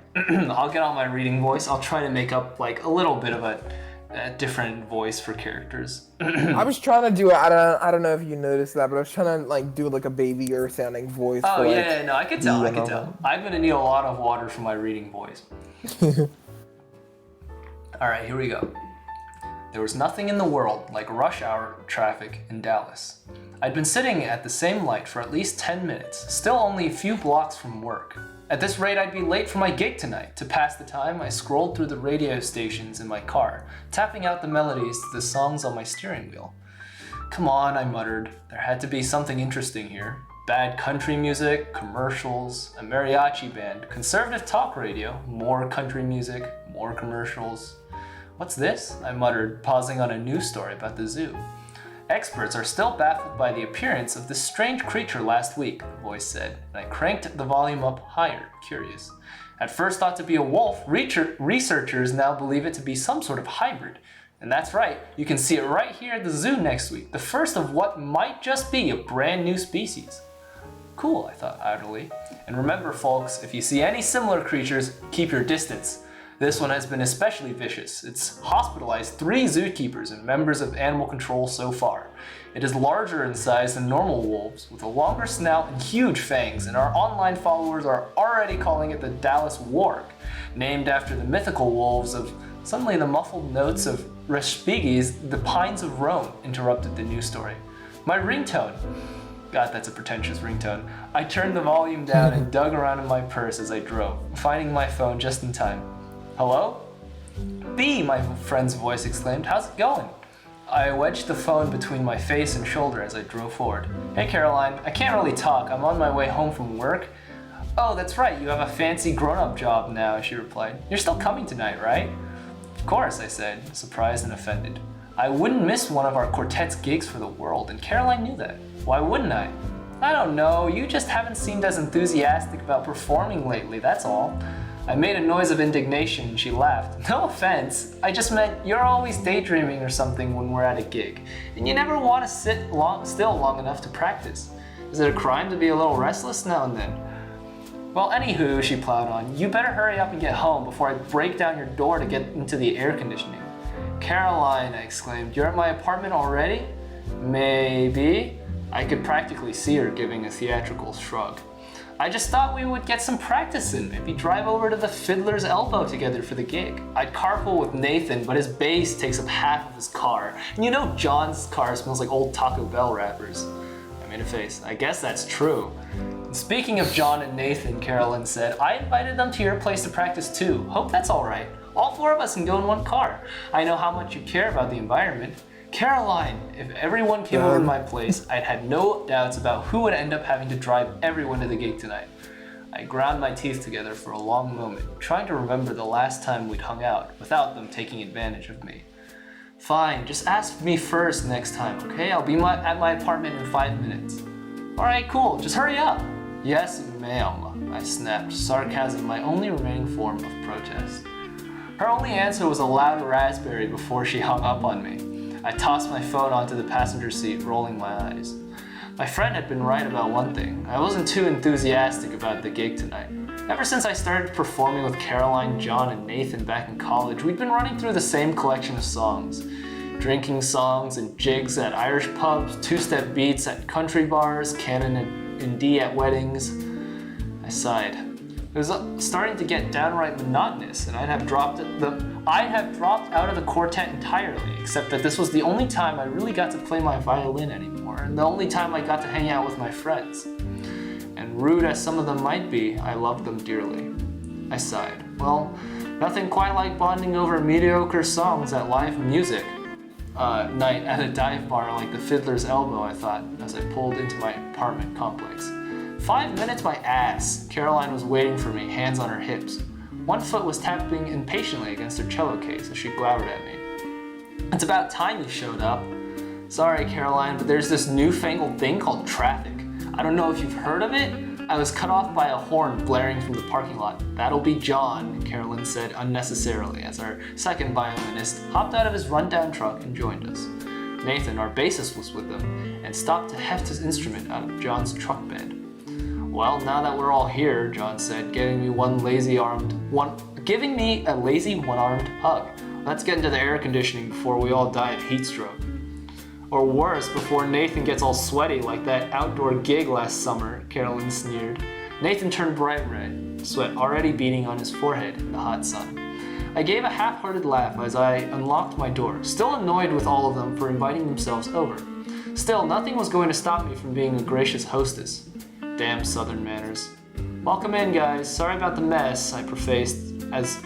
I'll get on my reading voice. I'll try to make up like a little bit of a different voice for characters. I was trying to do it. I don't know if you noticed that, but I was trying to like do like a babier sounding voice. Oh for, like, yeah, no, I could tell. I could know. tell. I'm gonna need a lot of water for my reading voice. All right, here we go. There was nothing in the world like rush hour traffic in Dallas. I'd been sitting at the same light for at least 10 minutes, still only a few blocks from work. At this rate, I'd be late for my gig tonight. To pass the time, I scrolled through the radio stations in my car, tapping out the melodies to the songs on my steering wheel. Come on, I muttered. There had to be something interesting here. Bad country music, commercials, a mariachi band, conservative talk radio, more country music, more commercials. What's this? I muttered, pausing on a news story about the zoo. Experts are still baffled by the appearance of this strange creature last week, the voice said, and I cranked the volume up higher, curious. At first thought to be a wolf, researchers now believe it to be some sort of hybrid. And that's right, you can see it right here at the zoo next week, the first of what might just be a brand new species. Cool, I thought idly. And remember, folks, if you see any similar creatures, keep your distance. This one has been especially vicious. It's hospitalized 3 zookeepers and members of animal control so far. It is larger in size than normal wolves, with a longer snout and huge fangs, and our online followers are already calling it the Dallas Warg, named after the mythical wolves of... Suddenly the muffled notes of Respighi's The Pines of Rome interrupted the news story. My ringtone. God, that's a pretentious ringtone. I turned the volume down and dug around in my purse as I drove, finding my phone just in time. Hello? B, my friend's voice exclaimed. How's it going? I wedged the phone between my face and shoulder as I drove forward. Hey Caroline, I can't really talk. I'm on my way home from work. Oh, that's right, you have a fancy grown-up job now, she replied. You're still coming tonight, right? Of course, I said, surprised and offended. I wouldn't miss one of our quartet's gigs for the world, and Caroline knew that. Why wouldn't I? I don't know, you just haven't seemed as enthusiastic about performing lately, that's all. I made a noise of indignation and she laughed. No offense, I just meant you're always daydreaming or something when we're at a gig, and you never want to sit still long enough to practice. Is it a crime to be a little restless now and then? Well, anywho, she plowed on, you better hurry up and get home before I break down your door to get into the air conditioning. Caroline, I exclaimed, you're at my apartment already? Maybe. I could practically see her giving a theatrical shrug. I just thought we would get some practice in, maybe drive over to the Fiddler's Elbow together for the gig. I'd carpool with Nathan, but his bass takes up half of his car. And you know John's car smells like old Taco Bell wrappers. I made a face. I guess that's true. And speaking of John and Nathan, Carolyn said, I invited them to your place to practice too. Hope that's all right. All 4 of us can go in one car. I know how much you care about the environment. Caroline, if everyone came over to my place, I'd had no doubts about who would end up having to drive everyone to the gig tonight. I ground my teeth together for a long moment, trying to remember the last time we'd hung out without them taking advantage of me. Fine, just ask me first next time, okay? I'll be at my apartment in 5 minutes. Alright, cool, just hurry up. Yes, ma'am, I snapped, sarcasm my only remaining form of protest. Her only answer was a loud raspberry before she hung up on me. I tossed my phone onto the passenger seat, rolling my eyes. My friend had been right about one thing. I wasn't too enthusiastic about the gig tonight. Ever since I started performing with Caroline, John, and Nathan back in college, we'd been running through the same collection of songs. Drinking songs and jigs at Irish pubs, two-step beats at country bars, canon and D at weddings. I sighed. It was starting to get downright monotonous, and I'd have dropped out of the quartet entirely, except that this was the only time I really got to play my violin anymore, and the only time I got to hang out with my friends. And rude as some of them might be, I loved them dearly. I sighed. Well, nothing quite like bonding over mediocre songs at live music. night at a dive bar like the Fiddler's Elbow, I thought, as I pulled into my apartment complex. 5 minutes, my ass. Caroline was waiting for me, hands on her hips. One foot was tapping impatiently against her cello case as she glowered at me. It's about time you showed up. Sorry, Caroline, but there's this newfangled thing called traffic. I don't know if you've heard of it. I was cut off by a horn blaring from the parking lot. That'll be John, Carolyn said unnecessarily as our second violinist hopped out of his rundown truck and joined us. Nathan, our bassist, was with them and stopped to heft his instrument out of John's truck bed. Well, now that we're all here, John said, giving me a lazy one-armed hug. Let's get into the air conditioning before we all die of heat stroke. Or worse, before Nathan gets all sweaty like that outdoor gig last summer, Carolyn sneered. Nathan turned bright red, sweat already beading on his forehead in the hot sun. I gave a half-hearted laugh as I unlocked my door, still annoyed with all of them for inviting themselves over. Still, nothing was going to stop me from being a gracious hostess. Damn Southern manners. Welcome in, guys. Sorry about the mess, I prefaced as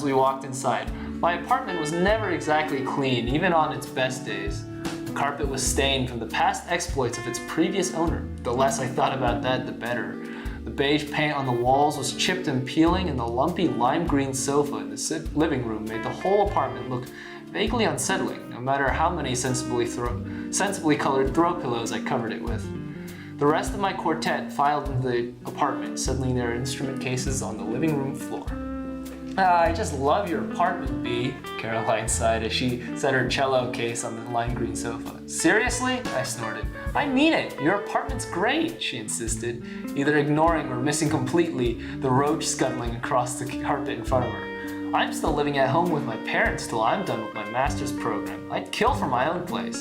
we walked inside. My apartment was never exactly clean, even on its best days. The carpet was stained from the past exploits of its previous owner. The less I thought about that, the better. The beige paint on the walls was chipped and peeling, and the lumpy lime green sofa in the living room made the whole apartment look vaguely unsettling, no matter how many sensibly colored throw pillows I covered it with. The rest of my quartet filed into the apartment, settling their instrument cases on the living room floor. I just love your apartment, B, Caroline sighed as she set her cello case on the lime green sofa. Seriously? I snorted. I mean it. Your apartment's great, she insisted, either ignoring or missing completely the roach scuttling across the carpet in front of her. I'm still living at home with my parents till I'm done with my master's program. I'd kill for my own place.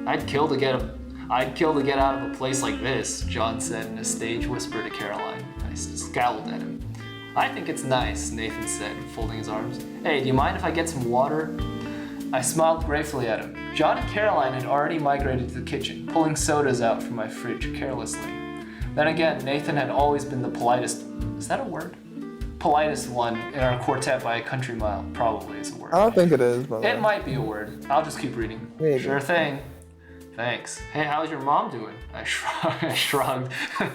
I'd kill to get out of a place like this, John said in a stage whisper to Caroline. I scowled at him. I think it's nice, Nathan said, folding his arms. Hey, do you mind if I get some water? I smiled gratefully at him. John and Caroline had already migrated to the kitchen, pulling sodas out from my fridge carelessly. Then again, Nathan had always been the politest. Is that a word? Politest one in our quartet by a country mile. Probably is a word. I don't think it is, but it might be a word. I'll just keep reading. Maybe. Sure thing. Thanks. Hey, how's your mom doing? I shrugged,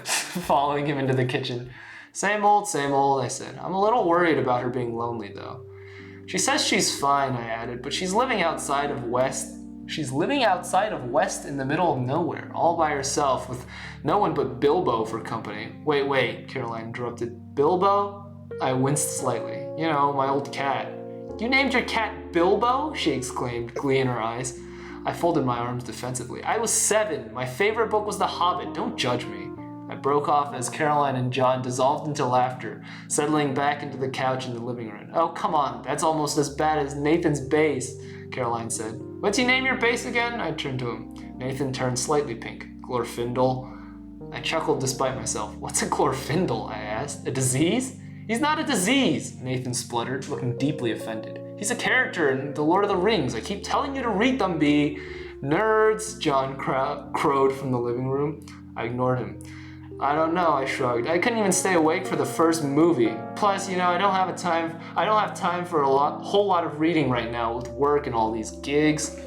following him into the kitchen. Same old, I said. I'm a little worried about her being lonely, though. She says she's fine, I added, but she's living outside of West in the middle of nowhere, all by herself, with no one but Bilbo for company. Wait, Caroline interrupted. Bilbo? I winced slightly. You know, my old cat. You named your cat Bilbo? She exclaimed, glee in her eyes. I folded my arms defensively. I was 7. My favorite book was The Hobbit. Don't judge me. I broke off as Caroline and John dissolved into laughter, settling back into the couch in the living room. Oh, come on. That's almost as bad as Nathan's bass, Caroline said. What's you name your bass again? I turned to him. Nathan turned slightly pink. Glorfindel. I chuckled despite myself. What's a Glorfindel? I asked. A disease? He's not a disease, Nathan spluttered, looking deeply offended. He's a character in The Lord of the Rings. I keep telling you to read them, B. Nerds, John crowed from the living room. I ignored him. I don't know, I shrugged. I couldn't even stay awake for the first movie. Plus, you know, I don't have time for whole lot of reading right now with work and all these gigs.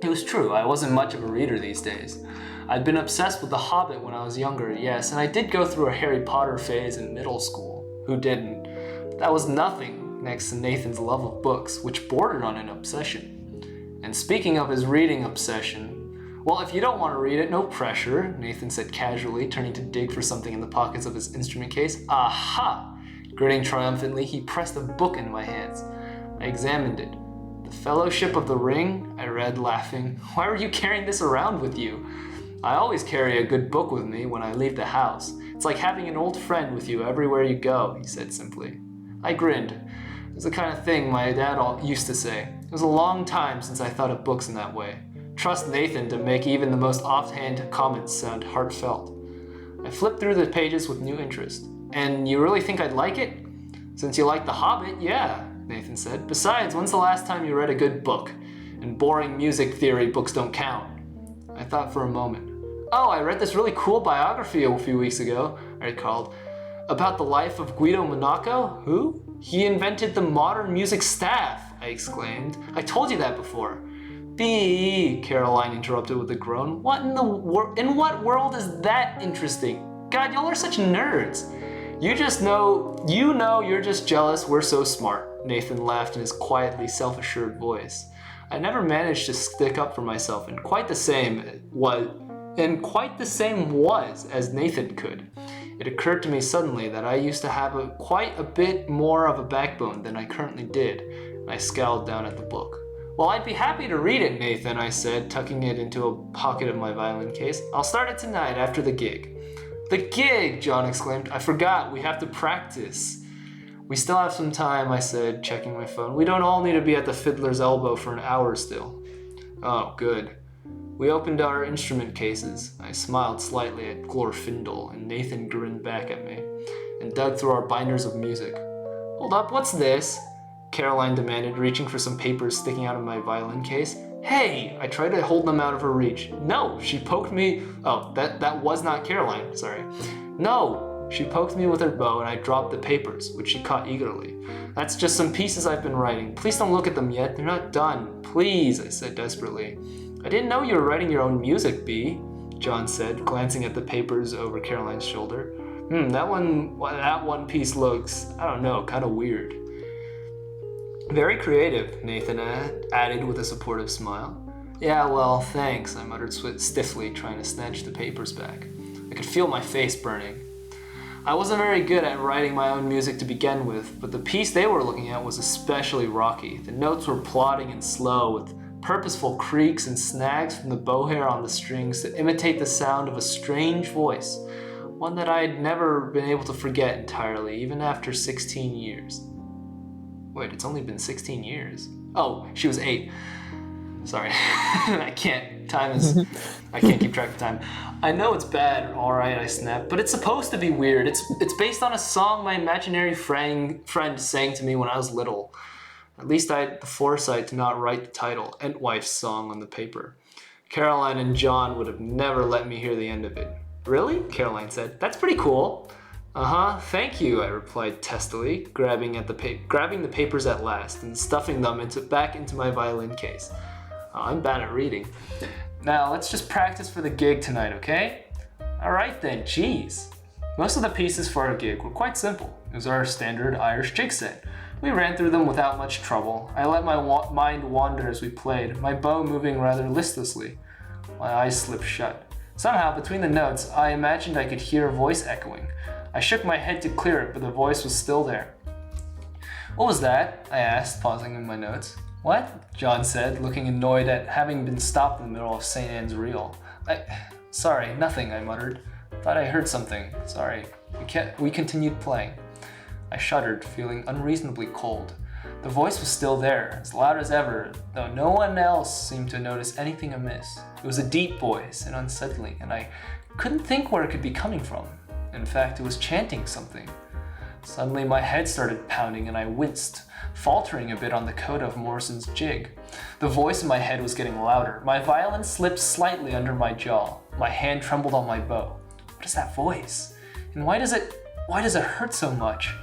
It was true, I wasn't much of a reader these days. I'd been obsessed with The Hobbit when I was younger, yes, and I did go through a Harry Potter phase in middle school. Who didn't? But that was nothing next to Nathan's love of books, which bordered on an obsession. And speaking of his reading obsession, well, if you don't want to read it, no pressure, Nathan said casually, turning to dig for something in the pockets of his instrument case. Aha! Grinning triumphantly, he pressed a book into my hands. I examined it. The Fellowship of the Ring, I read, laughing. Why were you carrying this around with you? I always carry a good book with me when I leave the house. It's like having an old friend with you everywhere you go, he said simply. I grinned. It was the kind of thing my dad used to say. It was a long time since I thought of books in that way. Trust Nathan to make even the most offhand comments sound heartfelt. I flipped through the pages with new interest. And you really think I'd like it? Since you like The Hobbit, yeah, Nathan said. Besides, when's the last time you read a good book? And boring music theory books don't count. I thought for a moment. Oh, I read this really cool biography a few weeks ago, I recalled, about the life of Guido Monaco. Who? He invented the modern music staff. I exclaimed. I told you that before. B, Caroline interrupted with a groan. What in what world is that interesting? God, y'all are such nerds. You know you're just jealous we're so smart. Nathan laughed in his quietly self-assured voice. I never managed to stick up for myself, and quite the same was as Nathan could. It occurred to me suddenly that I used to have quite a bit more of a backbone than I currently did, and I scowled down at the book. Well, I'd be happy to read it, Nathan, I said, tucking it into a pocket of my violin case. I'll start it tonight after the gig. The gig, John exclaimed. I forgot, we have to practice. We still have some time, I said, checking my phone. We don't all need to be at the fiddler's elbow for an hour still. Oh, good. We opened our instrument cases. I smiled slightly at Glorfindel, and Nathan grinned back at me, and dug through our binders of music. Hold up, what's this? Caroline demanded, reaching for some papers sticking out of my violin case. Hey! I tried to hold them out of her reach. No! She poked me... Oh, that was not Caroline, sorry. No! She poked me with her bow and I dropped the papers, which she caught eagerly. That's just some pieces I've been writing. Please don't look at them yet. They're not done. Please, I said desperately. I didn't know you were writing your own music, Bee, John said, glancing at the papers over Caroline's shoulder. That one piece looks, I don't know, kind of weird. Very creative, Nathan added with a supportive smile. Yeah, well, thanks, I muttered stiffly, trying to snatch the papers back. I could feel my face burning. I wasn't very good at writing my own music to begin with, but the piece they were looking at was especially rocky. The notes were plodding and slow, with purposeful creaks and snags from the bow hair on the strings to imitate the sound of a strange voice, one that I had never been able to forget entirely, even after 16 years. Wait, it's only been 16 years. Oh, she was 8. Sorry, I can't keep track of time. I know it's bad, alright, I snapped, but it's supposed to be weird. It's based on a song my imaginary friend sang to me when I was little. At least I had the foresight to not write the title, Entwife's Song, on the paper. Caroline and John would have never let me hear the end of it. Really? Caroline said. That's pretty cool. Uh-huh, thank you, I replied testily, grabbing the papers at last and stuffing them back into my violin case. I'm bad at reading. Now, let's just practice for the gig tonight, okay? Alright then, geez. Most of the pieces for our gig were quite simple. It was our standard Irish jig set. We ran through them without much trouble. I let my mind wander as we played, my bow moving rather listlessly. My eyes slipped shut. Somehow, between the notes, I imagined I could hear a voice echoing. I shook my head to clear it, but the voice was still there. What was that? I asked, pausing in my notes. What? John said, looking annoyed at having been stopped in the middle of St. Anne's reel. Sorry, nothing, I muttered. Thought I heard something. Sorry. We continued playing. I shuddered, feeling unreasonably cold. The voice was still there, as loud as ever, though no one else seemed to notice anything amiss. It was a deep voice and unsettling, and I couldn't think where it could be coming from. In fact, it was chanting something. Suddenly my head started pounding and I winced, faltering a bit on the coda of Morrison's jig. The voice in my head was getting louder. My violin slipped slightly under my jaw. My hand trembled on my bow. What is that voice? And why does it hurt so much?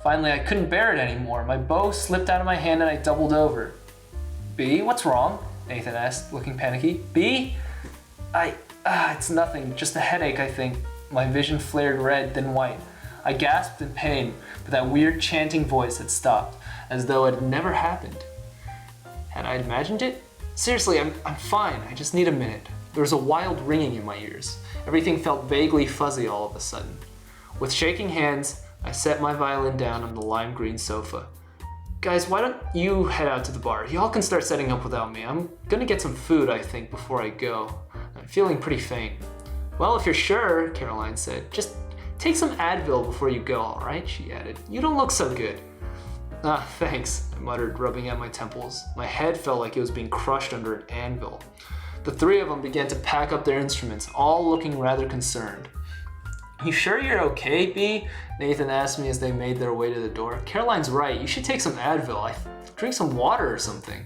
Finally, I couldn't bear it anymore. My bow slipped out of my hand and I doubled over. B, what's wrong? Nathan asked, looking panicky. B? It's nothing, just a headache, I think. My vision flared red, then white. I gasped in pain, but that weird chanting voice had stopped, as though it had never happened. Had I imagined it? Seriously, I'm fine. I just need a minute. There was a wild ringing in my ears. Everything felt vaguely fuzzy all of a sudden. With shaking hands, I set my violin down on the lime green sofa. Guys, why don't you head out to the bar? Y'all can start setting up without me. I'm gonna get some food, I think, before I go. I'm feeling pretty faint. Well, if you're sure, Caroline said, just take some Advil before you go, all right? She added. You don't look so good. Thanks, I muttered, rubbing at my temples. My head felt like it was being crushed under an anvil. The three of them began to pack up their instruments, all looking rather concerned. You sure you're okay, B? Nathan asked me as they made their way to the door. Caroline's right, you should take some Advil. Drink some water or something.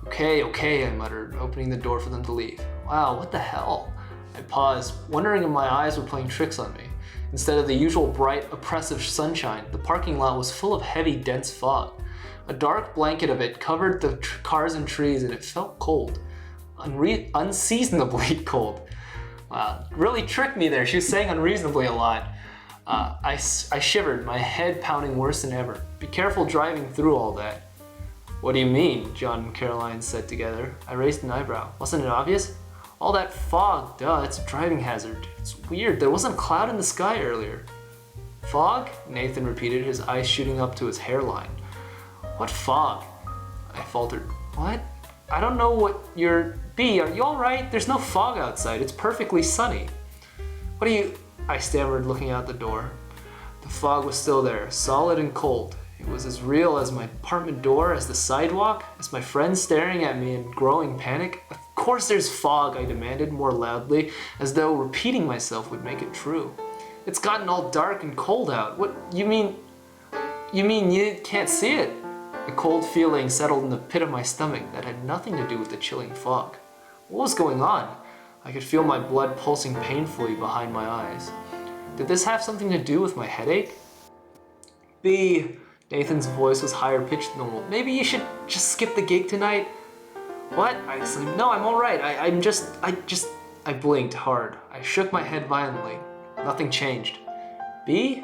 Okay, I muttered, opening the door for them to leave. Wow, what the hell? I paused, wondering if my eyes were playing tricks on me. Instead of the usual bright, oppressive sunshine, the parking lot was full of heavy, dense fog. A dark blanket of it covered the cars and trees, and it felt cold. Unseasonably cold. Wow, really tricked me there. She was saying unreasonably a lot. I shivered, my head pounding worse than ever. Be careful driving through all that. What do you mean? John and Caroline said together. I raised an eyebrow. Wasn't it obvious? All that fog, duh, it's a driving hazard. It's weird, there wasn't a cloud in the sky earlier. Fog? Nathan repeated, his eyes shooting up to his hairline. What fog? I faltered. What? I don't know what you're... B, are you alright? There's no fog outside, it's perfectly sunny. What are you... I stammered, looking out the door. The fog was still there, solid and cold. It was as real as my apartment door, as the sidewalk, as my friends staring at me in growing panic. Of course there's fog, I demanded more loudly, as though repeating myself would make it true. It's gotten all dark and cold out. What, you mean you can't see it? A cold feeling settled in the pit of my stomach that had nothing to do with the chilling fog. What was going on? I could feel my blood pulsing painfully behind my eyes. Did this have something to do with my headache? B. Nathan's voice was higher pitched than normal. Maybe you should just skip the gig tonight? What? I exclaimed. No, I'm alright. I blinked hard. I shook my head violently. Nothing changed. B?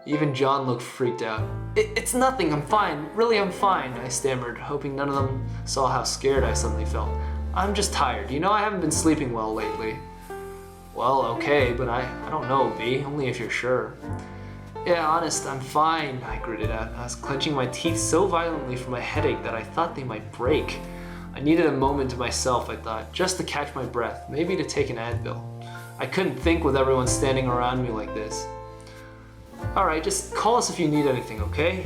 Even John looked freaked out. It's nothing, I'm fine. Really, I'm fine, I stammered, hoping none of them saw how scared I suddenly felt. I'm just tired. You know, I haven't been sleeping well lately. Well, okay, but I don't know, B. Only if you're sure. Yeah, honest, I'm fine, I gritted out. I was clenching my teeth so violently from my headache that I thought they might break. I needed a moment to myself, I thought, just to catch my breath, maybe to take an Advil. I couldn't think with everyone standing around me like this. Alright, just call us if you need anything, okay?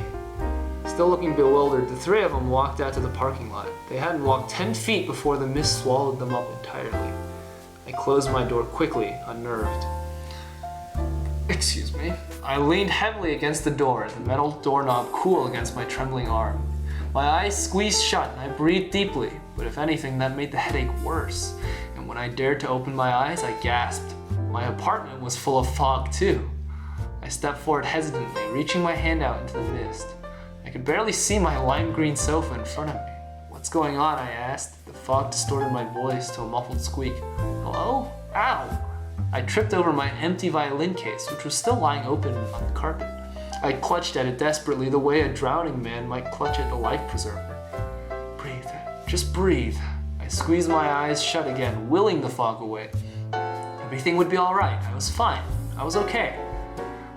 Still looking bewildered, the three of them walked out to the parking lot. They hadn't walked 10 feet before the mist swallowed them up entirely. I closed my door quickly, unnerved. Excuse me. I leaned heavily against the door, the metal doorknob cool against my trembling arm. My eyes squeezed shut and I breathed deeply, but if anything, that made the headache worse. And when I dared to open my eyes, I gasped. My apartment was full of fog too. I stepped forward hesitantly, reaching my hand out into the mist. I could barely see my lime green sofa in front of me. What's going on? I asked. The fog distorted my voice to a muffled squeak. Hello? Ow! I tripped over my empty violin case, which was still lying open on the carpet. I clutched at it desperately, the way a drowning man might clutch at a life preserver. Breathe. Just breathe. I squeezed my eyes shut again, willing the fog away. Everything would be alright. I was fine. I was okay.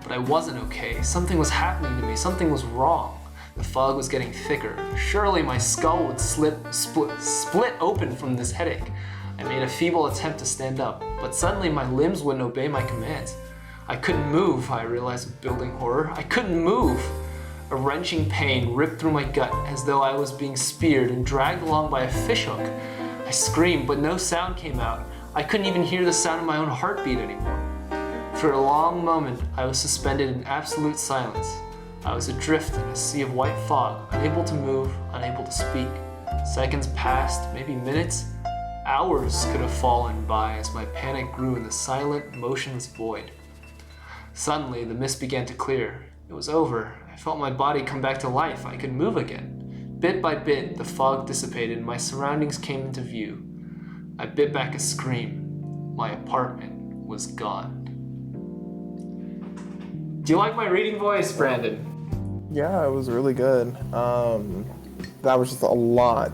But I wasn't okay. Something was happening to me. Something was wrong. The fog was getting thicker. Surely my skull would split open from this headache. I made a feeble attempt to stand up, but suddenly my limbs wouldn't obey my commands. I couldn't move, I realized with building horror. I couldn't move. A wrenching pain ripped through my gut as though I was being speared and dragged along by a fishhook. I screamed, but no sound came out. I couldn't even hear the sound of my own heartbeat anymore. For a long moment, I was suspended in absolute silence. I was adrift in a sea of white fog, unable to move, unable to speak. Seconds passed, maybe minutes. Hours could have fallen by as my panic grew in the silent, motionless void. Suddenly, the mist began to clear. It was over. I felt my body come back to life. I could move again. Bit by bit, the fog dissipated and my surroundings came into view. I bit back a scream. My apartment was gone. Do you like my reading voice, Brandon? Yeah, it was really good. That was just a lot.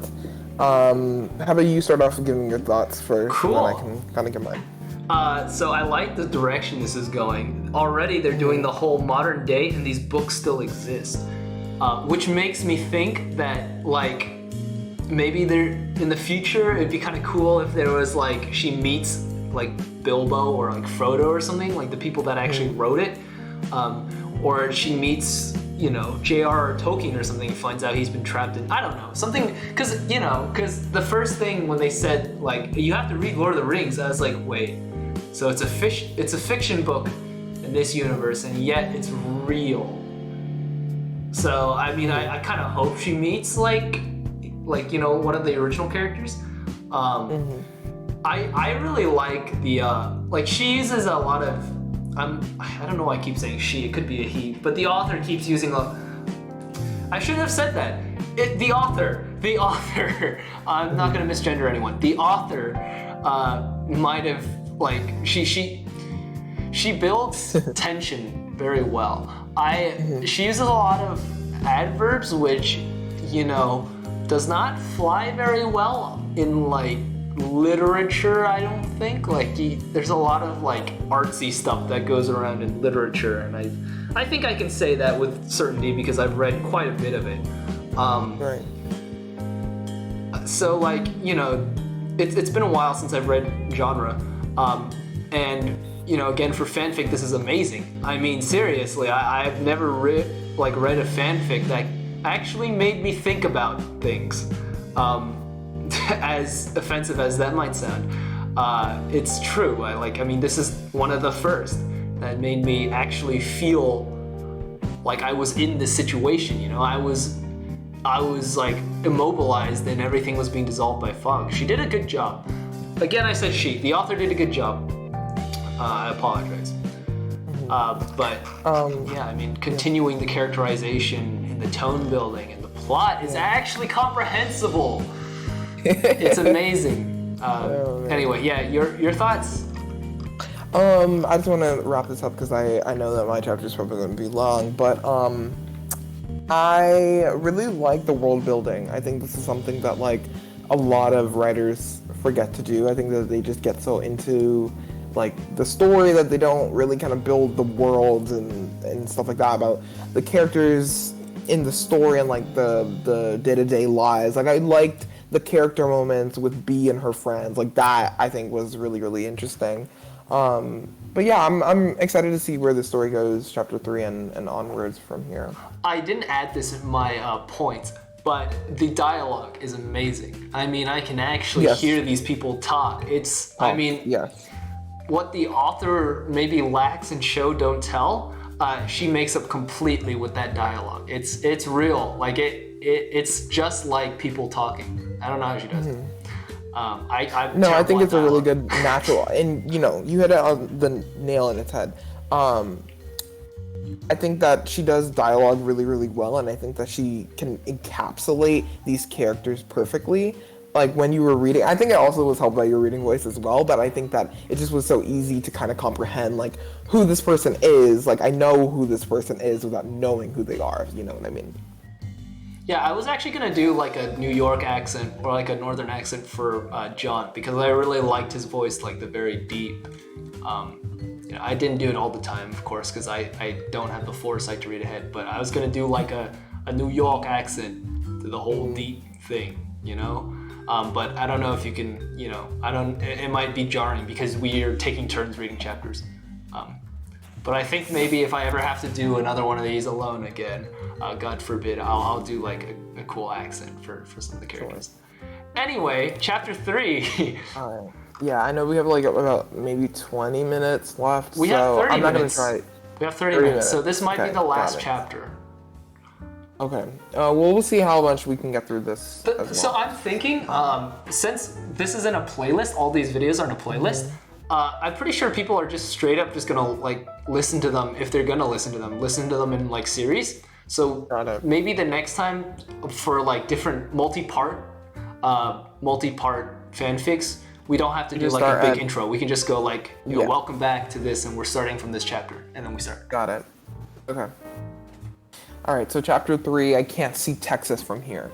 How about you start off with giving your thoughts first, Cool. and then I can kind of give mine. So I like the direction this is going. Already they're doing the whole modern day and these books still exist. Which makes me think that, like, maybe they're, in the future, it'd be kind of cool if there was, like, she meets, like, Bilbo or, like, Frodo or something, like the people that actually wrote it. Or she meets, you know, J.R.R. Tolkien or something, finds out he's been trapped in, I don't know, something, because the first thing when they said, like, you have to read Lord of the Rings, I was like, wait, so it's a fiction book in this universe, and yet it's real. So, I mean, I kind of hope she meets, like, you know, one of the original characters. I really like the, like, she uses a lot of, I don't know why I keep saying she, it could be a he, but the author keeps using I shouldn't have said that. The author, I'm not gonna misgender anyone. The author might have, like, she builds tension very well. She uses a lot of adverbs, which, you know, does not fly very well in, like, literature, I don't think. Like, there's a lot of, like, artsy stuff that goes around in literature, and I think I can say that with certainty because I've read quite a bit of it. Right. So, like, you know, it's been a while since I've read genre, and, you know, again, for fanfic, this is amazing. I mean, seriously, I've never read a fanfic that actually made me think about things. As offensive as that might sound, it's true. I mean, this is one of the first that made me actually feel like I was in this situation. You know, I was like immobilized and everything was being dissolved by fog. She did a good job. Again, I said she. The author did a good job. I apologize. Yeah, I mean, continuing the characterization and the tone building and the plot is actually comprehensible. It's amazing. Anyway, yeah, your thoughts? I just want to wrap this up because I know that my chapter is probably going to be long, but I really like the world building. I think this is something that, like, a lot of writers forget to do. I think that they just get so into, like, the story that they don't really kind of build the world and stuff like that about the characters in the story and, like, the day-to-day lives. Like, I liked the character moments with Bee and her friends. Like, that I think was really, really interesting. But yeah, I'm excited to see where the story goes, chapter 3 and onwards from here. I didn't add this in my points, but the dialogue is amazing. I mean, I can actually hear these people talk. It's, I mean, what the author maybe lacks in show don't tell, she makes up completely with that dialogue. It's real. Like, it's just like people talking. I don't know how she does it. I think it's a really good natural, and, you know, you hit it on the nail in its head. I think that she does dialogue really, really well, and I think that she can encapsulate these characters perfectly. Like, when you were reading, I think it also was helped by your reading voice as well, but I think that it just was so easy to kind of comprehend, like, who this person is. Like, I know who this person is without knowing who they are, you know what I mean? Yeah, I was actually gonna do, like, a New York accent or, like, a northern accent for John, because I really liked his voice, like, the very deep. You know, I didn't do it all the time, of course, because I don't have the foresight to read ahead, but I was gonna do, like, a New York accent to the whole deep thing, you know? But I don't know if you can, you know, it might be jarring because we are taking turns reading chapters. But I think maybe if I ever have to do another one of these alone again, God forbid, I'll do, like, a cool accent for some of the characters. Sure. Anyway, chapter 3. All right. Yeah, I know we have, like, about maybe 20 minutes left. We have 30 I'm not minutes. Gonna try. We have 30 minutes, so this might be the last chapter. Okay. Well, we'll see how much we can get through this. So I'm thinking, since this is in a playlist, all these videos are in a playlist, I'm pretty sure people are just straight up just gonna, like, listen to them if they're gonna listen to them in, like, series. So maybe the next time for, like, different multi-part fanfics, we don't have to do, like, a big intro. We can just go, like, you know, welcome back to this, and we're starting from this chapter, and then we start. Got it. Okay. All right, so chapter 3, I can't see Texas from here.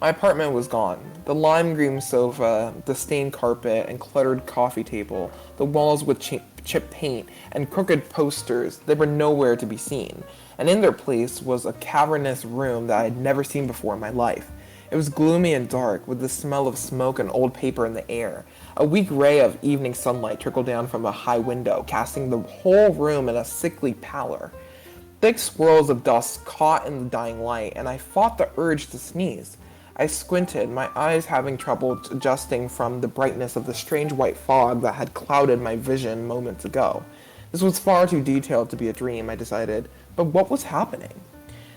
My apartment was gone. The lime green sofa, the stained carpet and cluttered coffee table, the walls with chipped paint and crooked posters, they were nowhere to be seen. And in their place was a cavernous room that I had never seen before in my life. It was gloomy and dark, with the smell of smoke and old paper in the air. A weak ray of evening sunlight trickled down from a high window, casting the whole room in a sickly pallor. Thick swirls of dust caught in the dying light, and I fought the urge to sneeze. I squinted, my eyes having trouble adjusting from the brightness of the strange white fog that had clouded my vision moments ago. This was far too detailed to be a dream, I decided, but what was happening?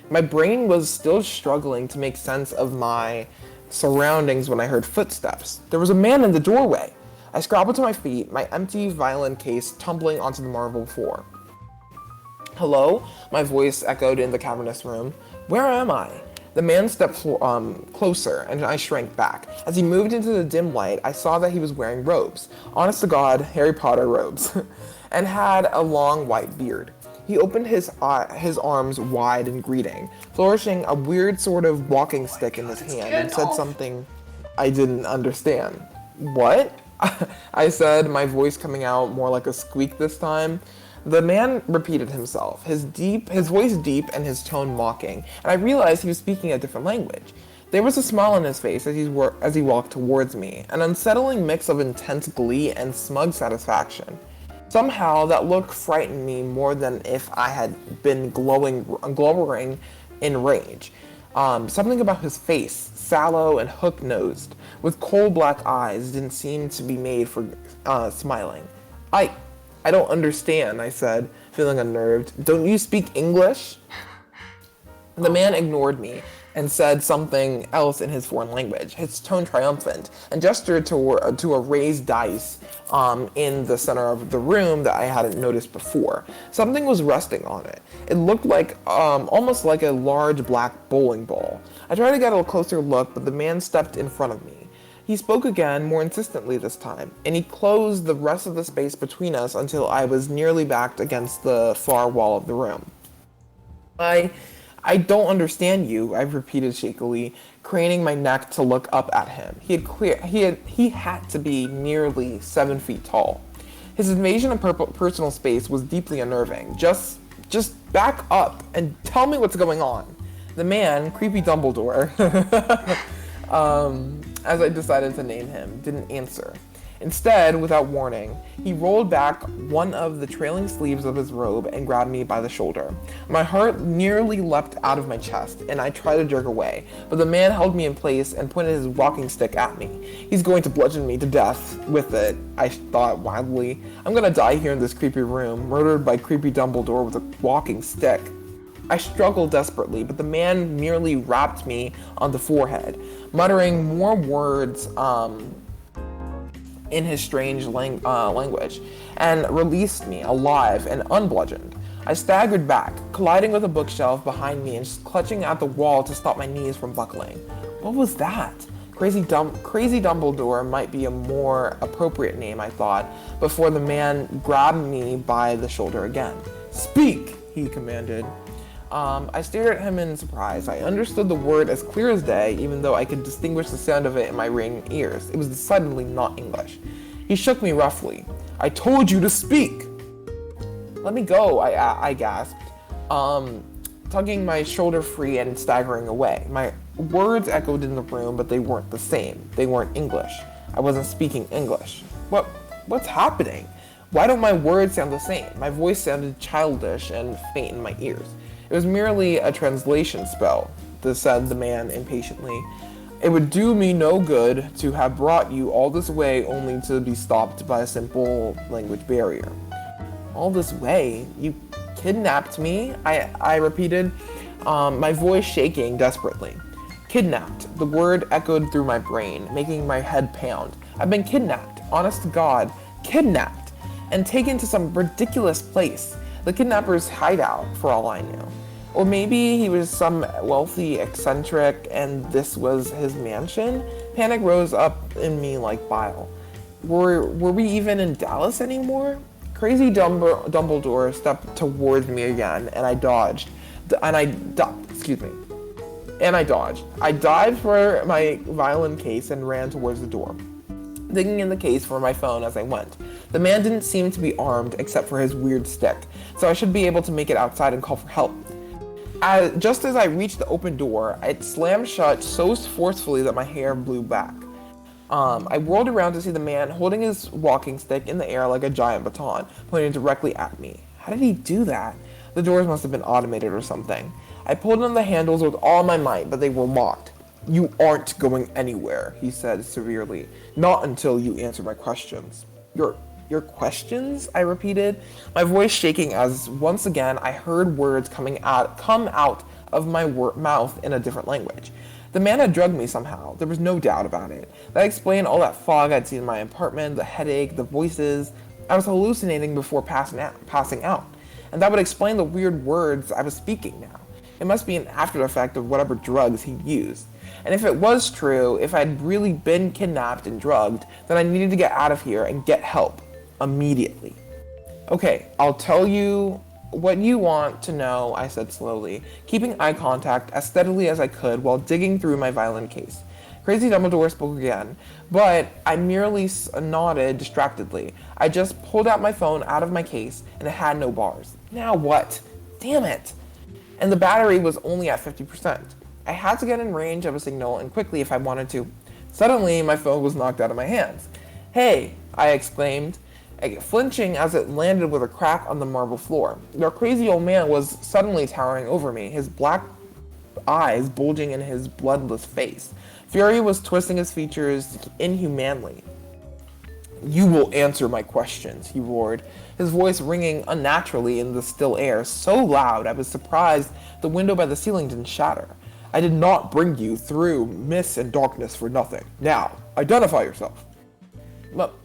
My brain was still struggling to make sense of my surroundings when I heard footsteps. There was a man in the doorway. I scrambled to my feet, my empty violin case tumbling onto the marble floor. "Hello?" My voice echoed in the cavernous room. "Where am I?" The man stepped closer, and I shrank back. As he moved into the dim light, I saw that he was wearing robes. Honest to God, Harry Potter robes. And had a long white beard. He opened his arms wide in greeting, flourishing a weird sort of walking stick in his hand, and said something I didn't understand. What? I said, my voice coming out more like a squeak this time. The man repeated himself, his voice deep and his tone mocking, and I realized he was speaking a different language. There was a smile on his face as he walked towards me, an unsettling mix of intense glee and smug satisfaction. Somehow, that look frightened me more than if I had been glowering in rage. Something about his face, sallow and hook-nosed, with coal black eyes, didn't seem to be made for smiling. I don't understand, I said, feeling unnerved. Don't you speak English? The man ignored me and said something else in his foreign language, his tone triumphant, and gestured to a raised dice in the center of the room that I hadn't noticed before. Something was resting on it. It looked like almost like a large black bowling ball. I tried to get a closer look, but the man stepped in front of me. He spoke again, more insistently this time, and he closed the rest of the space between us until I was nearly backed against the far wall of the room. I don't understand you, I repeated shakily, craning my neck to look up at him. He had to be nearly 7 feet tall. His invasion of personal space was deeply unnerving. Just back up and tell me what's going on. The man, creepy Dumbledore, as I decided to name him, didn't answer. Instead, without warning, he rolled back one of the trailing sleeves of his robe and grabbed me by the shoulder. My heart nearly leapt out of my chest, and I tried to jerk away, but the man held me in place and pointed his walking stick at me. He's going to bludgeon me to death with it, I thought wildly. I'm gonna die here in this creepy room, murdered by creepy Dumbledore with a walking stick. I struggled desperately, but the man merely rapped me on the forehead, muttering more words, in his strange language, and released me alive and unbludgeoned. I staggered back, colliding with a bookshelf behind me and clutching at the wall to stop my knees from buckling. What was that? Crazy Dumbledore might be a more appropriate name, I thought, before the man grabbed me by the shoulder again. Speak, he commanded. I stared at him in surprise. I understood the word as clear as day, even though I could distinguish the sound of it in my ringing ears. It was decidedly not English. He shook me roughly. I told you to speak! Let me go, I gasped, tugging my shoulder free and staggering away. My words echoed in the room, but they weren't the same. They weren't English. I wasn't speaking English. What's happening? Why don't my words sound the same? My voice sounded childish and faint in my ears. It was merely a translation spell, said the man impatiently. It would do me no good to have brought you all this way only to be stopped by a simple language barrier. All this way? You kidnapped me? I repeated, my voice shaking desperately. Kidnapped. The word echoed through my brain, making my head pound. I've been kidnapped. Honest to God. Kidnapped. And taken to some ridiculous place. The kidnapper's hideout, for all I knew. Or maybe he was some wealthy eccentric and this was his mansion? Panic rose up in me like bile. Were we even in Dallas anymore? Crazy Dumbledore stepped towards me again, and I dodged. I dived for my violin case and ran towards the door, digging in the case for my phone as I went. The man didn't seem to be armed except for his weird stick, so I should be able to make it outside and call for help. Just as I reached the open door, it slammed shut so forcefully that my hair blew back. I whirled around to see the man holding his walking stick in the air like a giant baton, pointing directly at me. How did he do that? The doors must have been automated or something. I pulled on the handles with all my might, but they were locked. You aren't going anywhere, he said severely. Not until you answer my questions. Your questions? I repeated, my voice shaking as once again I heard words come out of my mouth in a different language. The man had drugged me somehow. There was no doubt about it. That explained all that fog I'd seen in my apartment, the headache, the voices. I was hallucinating before passing out. And that would explain the weird words I was speaking now. It must be an after effect of whatever drugs he used. And if it was true, if I'd really been kidnapped and drugged, then I needed to get out of here and get help. Immediately. Okay, I'll tell you what you want to know, I said slowly, keeping eye contact as steadily as I could while digging through my violin case. Crazy Dumbledore spoke again, but I merely nodded distractedly. I just pulled out my phone out of my case, and it had no bars. Now what? Damn it! And the battery was only at 50%. I had to get in range of a signal and quickly if I wanted to. Suddenly, my phone was knocked out of my hands. Hey, I exclaimed, flinching as it landed with a crack on the marble floor. The crazy old man was suddenly towering over me, his black eyes bulging in his bloodless face. Fury was twisting his features inhumanly. You will answer my questions, he roared, his voice ringing unnaturally in the still air, so loud I was surprised the window by the ceiling didn't shatter. I did not bring you through mist and darkness for nothing. Now, identify yourself.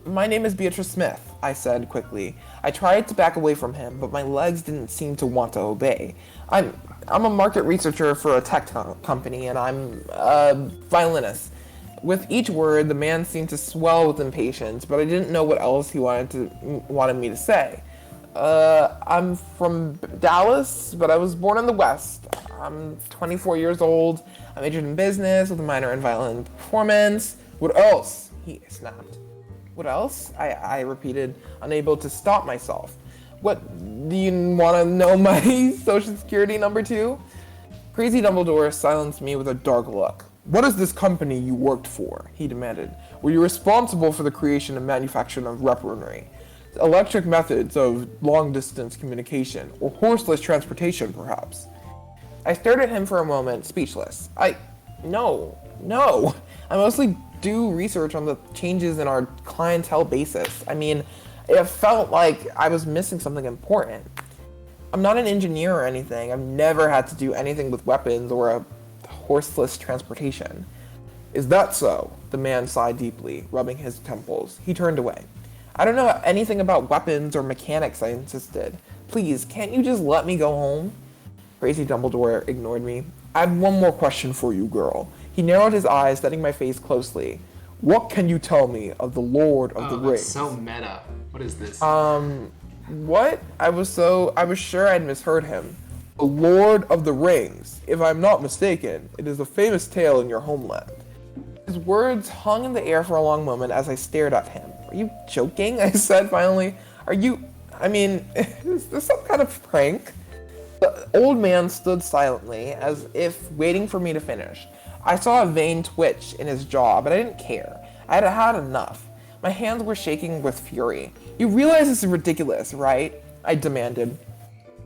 My name is Beatrice Smith, I said quickly. I tried to back away from him, but my legs didn't seem to want to obey. I'm a market researcher for a tech company, and I'm a violinist. With each word, the man seemed to swell with impatience, but I didn't know what else he wanted me to say. I'm from Dallas, but I was born in the West. I'm 24 years old. I majored in business with a minor in violin performance. What else? He snapped. What else? I repeated, unable to stop myself. What, do you want to know my social security number too? Crazy Dumbledore silenced me with a dark look. What is this company you worked for? He demanded. Were you responsible for the creation and manufacture of weaponry, electric methods of long-distance communication, or horseless transportation, perhaps? I stared at him for a moment, speechless. No. I mostly do research on the changes in our clientele basis. I mean, it felt like I was missing something important. I'm not an engineer or anything. I've never had to do anything with weapons or a horseless transportation. Is that so? The man sighed deeply, rubbing his temples. He turned away. I don't know anything about weapons or mechanics, I insisted. Please, can't you just let me go home? Crazy Dumbledore ignored me. I have one more question for you, girl. He narrowed his eyes, studying my face closely. What can you tell me of the Lord of the Rings? So meta. What is this? What? I was sure I'd misheard him. The Lord of the Rings. If I'm not mistaken, it is a famous tale in your homeland. His words hung in the air for a long moment as I stared at him. Are you joking? I said finally. Is this some kind of prank? The old man stood silently, as if waiting for me to finish. I saw a vein twitch in his jaw, but I didn't care. I had had enough. My hands were shaking with fury. You realize this is ridiculous, right? I demanded,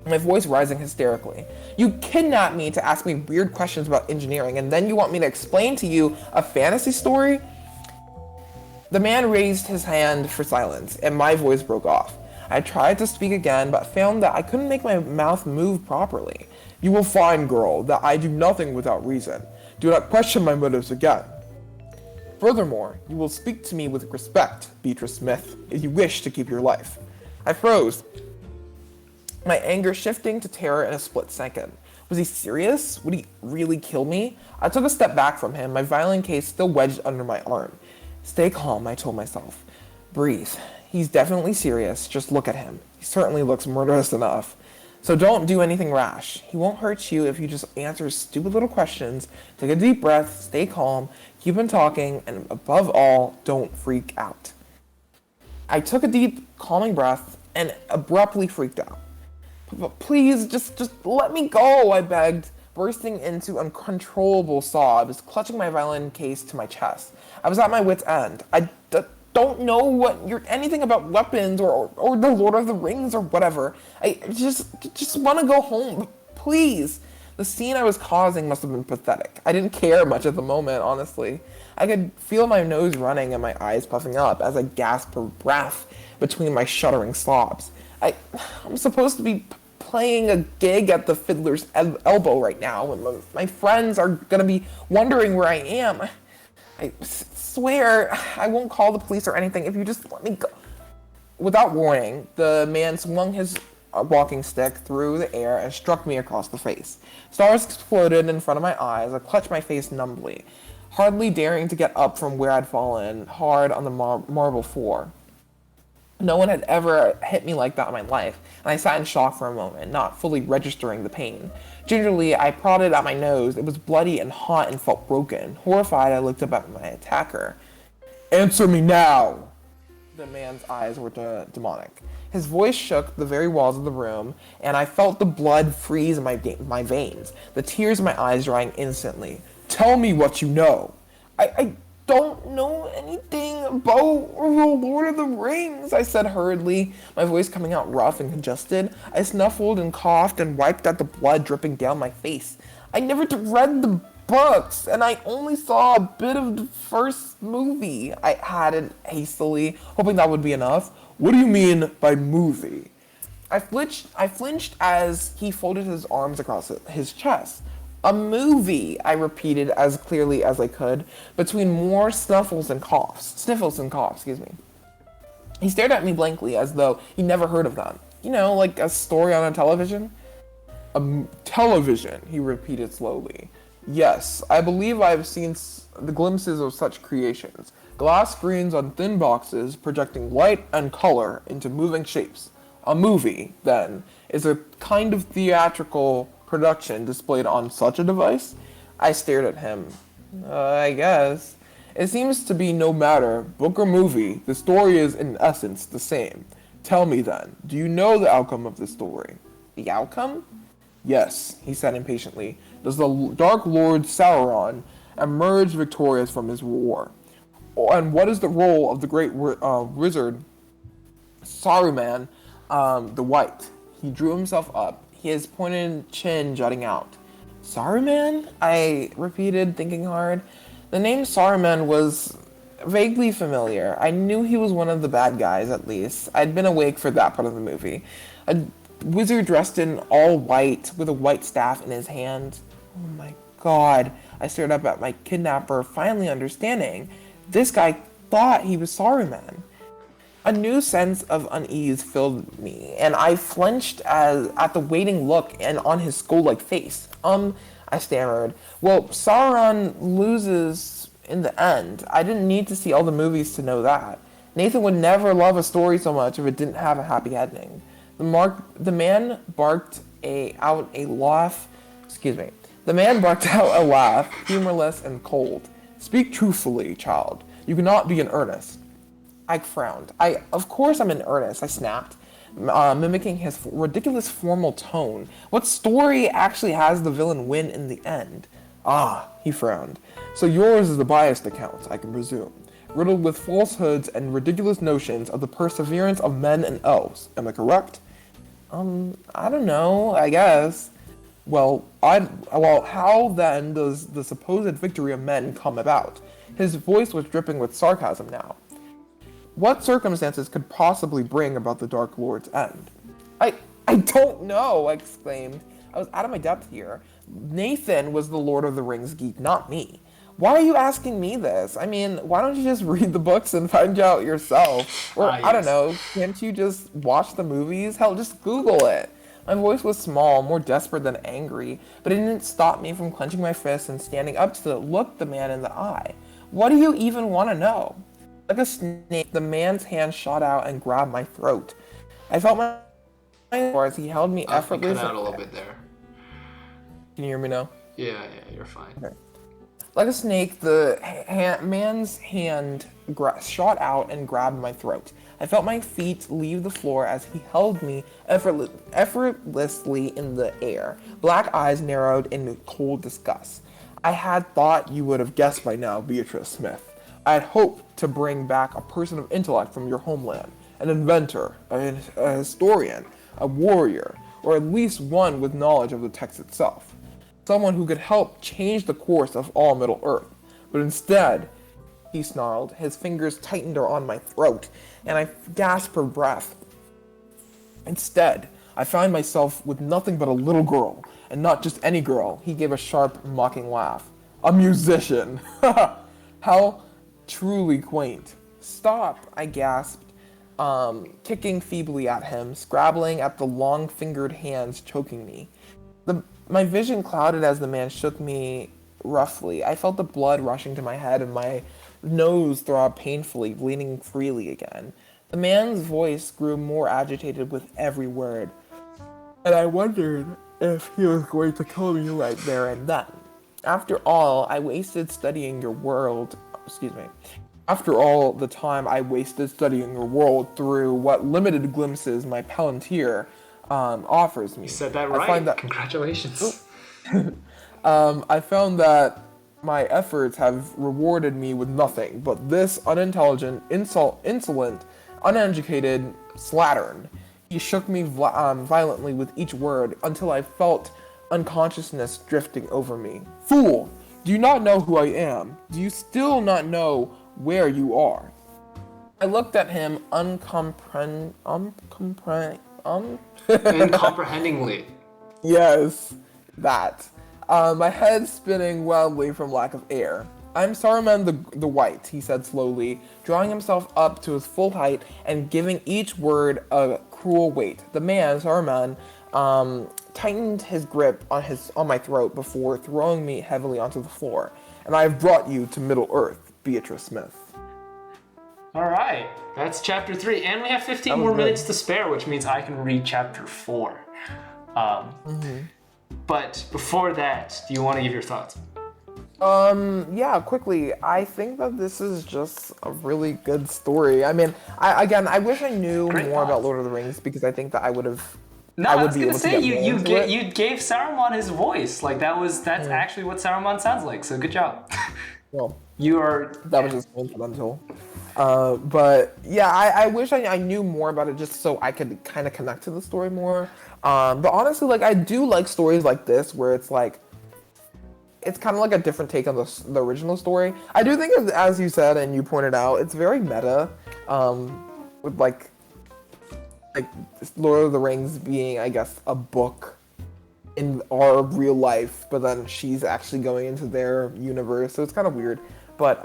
my voice rising hysterically. You kidnapped me to ask me weird questions about engineering, and then you want me to explain to you a fantasy story? The man raised his hand for silence, and my voice broke off. I tried to speak again, but found that I couldn't make my mouth move properly. You will find, girl, that I do nothing without reason. Do not question my motives again. Furthermore, you will speak to me with respect, Beatrice Smith, if you wish to keep your life. I froze, my anger shifting to terror in a split second. Was he serious? Would he really kill me? I took a step back from him, my violin case still wedged under my arm. Stay calm, I told myself. Breathe. He's definitely serious. Just look at him. He certainly looks murderous enough. So don't do anything rash. He won't hurt you if you just answer stupid little questions, take a deep breath, stay calm, keep on talking, and above all, don't freak out. I took a deep, calming breath and abruptly freaked out. Please, just let me go, I begged, bursting into uncontrollable sobs, clutching my violin case to my chest. I was at my wit's end. I don't know anything about weapons or the Lord of the Rings or whatever. I just want to go home, please. The scene I was causing must have been pathetic. I didn't care much at the moment, honestly. I could feel my nose running and my eyes puffing up as I gasped for breath between my shuddering sobs. I'm supposed to be playing a gig at the Fiddler's Elbow right now, and my friends are gonna be wondering where I am. I swear I won't call the police or anything if you just let me go. Without warning, the man swung his walking stick through the air and struck me across the face. Stars exploded in front of my eyes. I clutched my face numbly, hardly daring to get up from where I'd fallen hard on the marble floor. No one had ever hit me like that in my life, and I sat in shock for a moment, not fully registering the pain. Gingerly, I prodded at my nose. It was bloody and hot and felt broken. Horrified, I looked up at my attacker. "Answer me now!" The man's eyes were demonic. His voice shook the very walls of the room, and I felt the blood freeze in my veins, the tears in my eyes drying instantly. "Tell me what you know." I don't know anything about the Lord of the Rings," I said hurriedly, my voice coming out rough and congested. I snuffled and coughed and wiped at the blood dripping down my face. "I never read the books, and I only saw a bit of the first movie," I added hastily, hoping that would be enough. "What do you mean by movie?" I flinched as he folded his arms across his chest. "A movie," I repeated as clearly as I could, between more sniffles and coughs, excuse me. He stared at me blankly as though he never heard of them. "You know, like a story on a television?" Television," he repeated slowly. "Yes, I believe I've seen the glimpses of such creations. Glass screens on thin boxes projecting light and color into moving shapes. A movie, then, is a kind of theatrical production displayed on such a device?" I stared at him. I guess. "It seems to be no matter, book or movie, the story is in essence the same. Tell me then, do you know the outcome of the story?" "The outcome?" "Yes," he said impatiently. "Does the Dark Lord Sauron emerge victorious from his war? And what is the role of the great wizard Saruman the White?" He drew himself up, his pointed chin jutting out. "Saruman?" I repeated, thinking hard. The name Saruman was vaguely familiar. I knew he was one of the bad guys, at least. I'd been awake for that part of the movie. A wizard dressed in all white, with a white staff in his hand. Oh my god. I stared up at my kidnapper, finally understanding. This guy thought he was Saruman. A new sense of unease filled me, and I flinched at the waiting look and on his skull-like face. I stammered. "Well, Sauron loses in the end. I didn't need to see all the movies to know that. Nathan would never love a story so much if it didn't have a happy ending." The man barked out a laugh, humorless and cold. "Speak truthfully, child. You cannot be in earnest." I frowned. Of course I'm in earnest," I snapped, mimicking his ridiculous formal tone. "What story actually has the villain win in the end?" "Ah," he frowned. "So yours is a biased account, I can presume, riddled with falsehoods and ridiculous notions of the perseverance of men and elves. Am I correct?" I don't know, I guess." Well, how then does the supposed victory of men come about?" His voice was dripping with sarcasm now. "What circumstances could possibly bring about the Dark Lord's end?" I don't know," I exclaimed. I was out of my depth here. Nathan was the Lord of the Rings geek, not me. "Why are you asking me this? I mean, why don't you just read the books and find out yourself? Or, I don't know, can't you just watch the movies? Hell, just Google it." My voice was small, more desperate than angry, but it didn't stop me from clenching my fists and standing up to look the man in the eye. "What do you even want to know?" Like a snake, the man's hand shot out and grabbed my throat. I felt my as he held me effortlessly. Cut out a little bit there. Can you hear me now? Yeah, you're fine. Okay. Like a snake, the man's hand shot out and grabbed my throat. I felt my feet leave the floor as he held me effortlessly in the air. Black eyes narrowed in cold disgust. "I had thought you would have guessed by now, Beatrice Smith. I had hoped to bring back a person of intellect from your homeland, an inventor, a historian, a warrior, or at least one with knowledge of the text itself. Someone who could help change the course of all Middle-earth. But instead," he snarled, his fingers tightened on my throat, and I gasped for breath. "Instead, I find myself with nothing but a little girl, and not just any girl." He gave a sharp, mocking laugh. "A musician! How truly quaint." "Stop," I gasped. kicking feebly at him, scrabbling at the long-fingered hands choking me. My vision clouded as the man shook me roughly. I felt the blood rushing to my head and my nose throb painfully, bleeding freely again. The man's voice grew more agitated with every word, and I wondered if he was going to kill me right there and then. After all, I wasted studying your world. Excuse me. After all the time I wasted studying your world through what limited glimpses my Palantir offers me. You said that right. Congratulations. I found that my efforts have rewarded me with nothing but this unintelligent, insolent, uneducated slattern. He shook me violently with each word until I felt unconsciousness drifting over me. Fool! Do you not know who I am? Do you still not know where you are? I looked at him Incomprehendingly. Yes, that. My head spinning wildly from lack of air. I'm Saruman the White, he said slowly, drawing himself up to his full height and giving each word a cruel weight. The man, Saruman, tightened his grip on my throat before throwing me heavily onto the floor. And I have brought you to Middle Earth, Beatrice Smith. All right, that's chapter 3, and we have 15 more minutes to spare, which means I can read chapter 4. But before that, do you want to give your thoughts? Yeah, quickly. I think that this is just a really good story. I mean, I wish I knew more about Lord of the Rings because I think that I would have. No, I was gonna say you gave Saruman his voice. Like that's actually what Saruman sounds like. So good job. Well, that was just coincidental. But yeah, I wish I knew more about it just so I could kind of connect to the story more. But honestly, like I do like stories like this where it's like it's kind of like a different take on the original story. I do think, as you said and you pointed out, it's very meta. With like Lord of the Rings being, I guess, a book in our real life, but then she's actually going into their universe, so it's kind of weird. But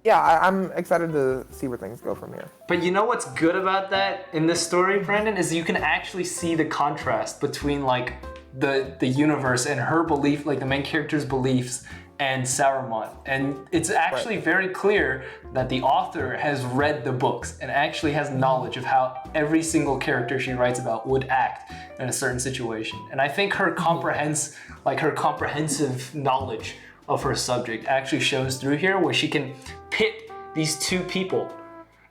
yeah, I'm excited to see where things go from here. But you know what's good about that in this story, Brandon, is you can actually see the contrast between like the universe and her belief, like the main character's beliefs, and Saruman. And it's actually very clear that the author has read the books and actually has knowledge of how every single character she writes about would act in a certain situation. And I think her comprehensive knowledge of her subject actually shows through here, where she can pit these two people,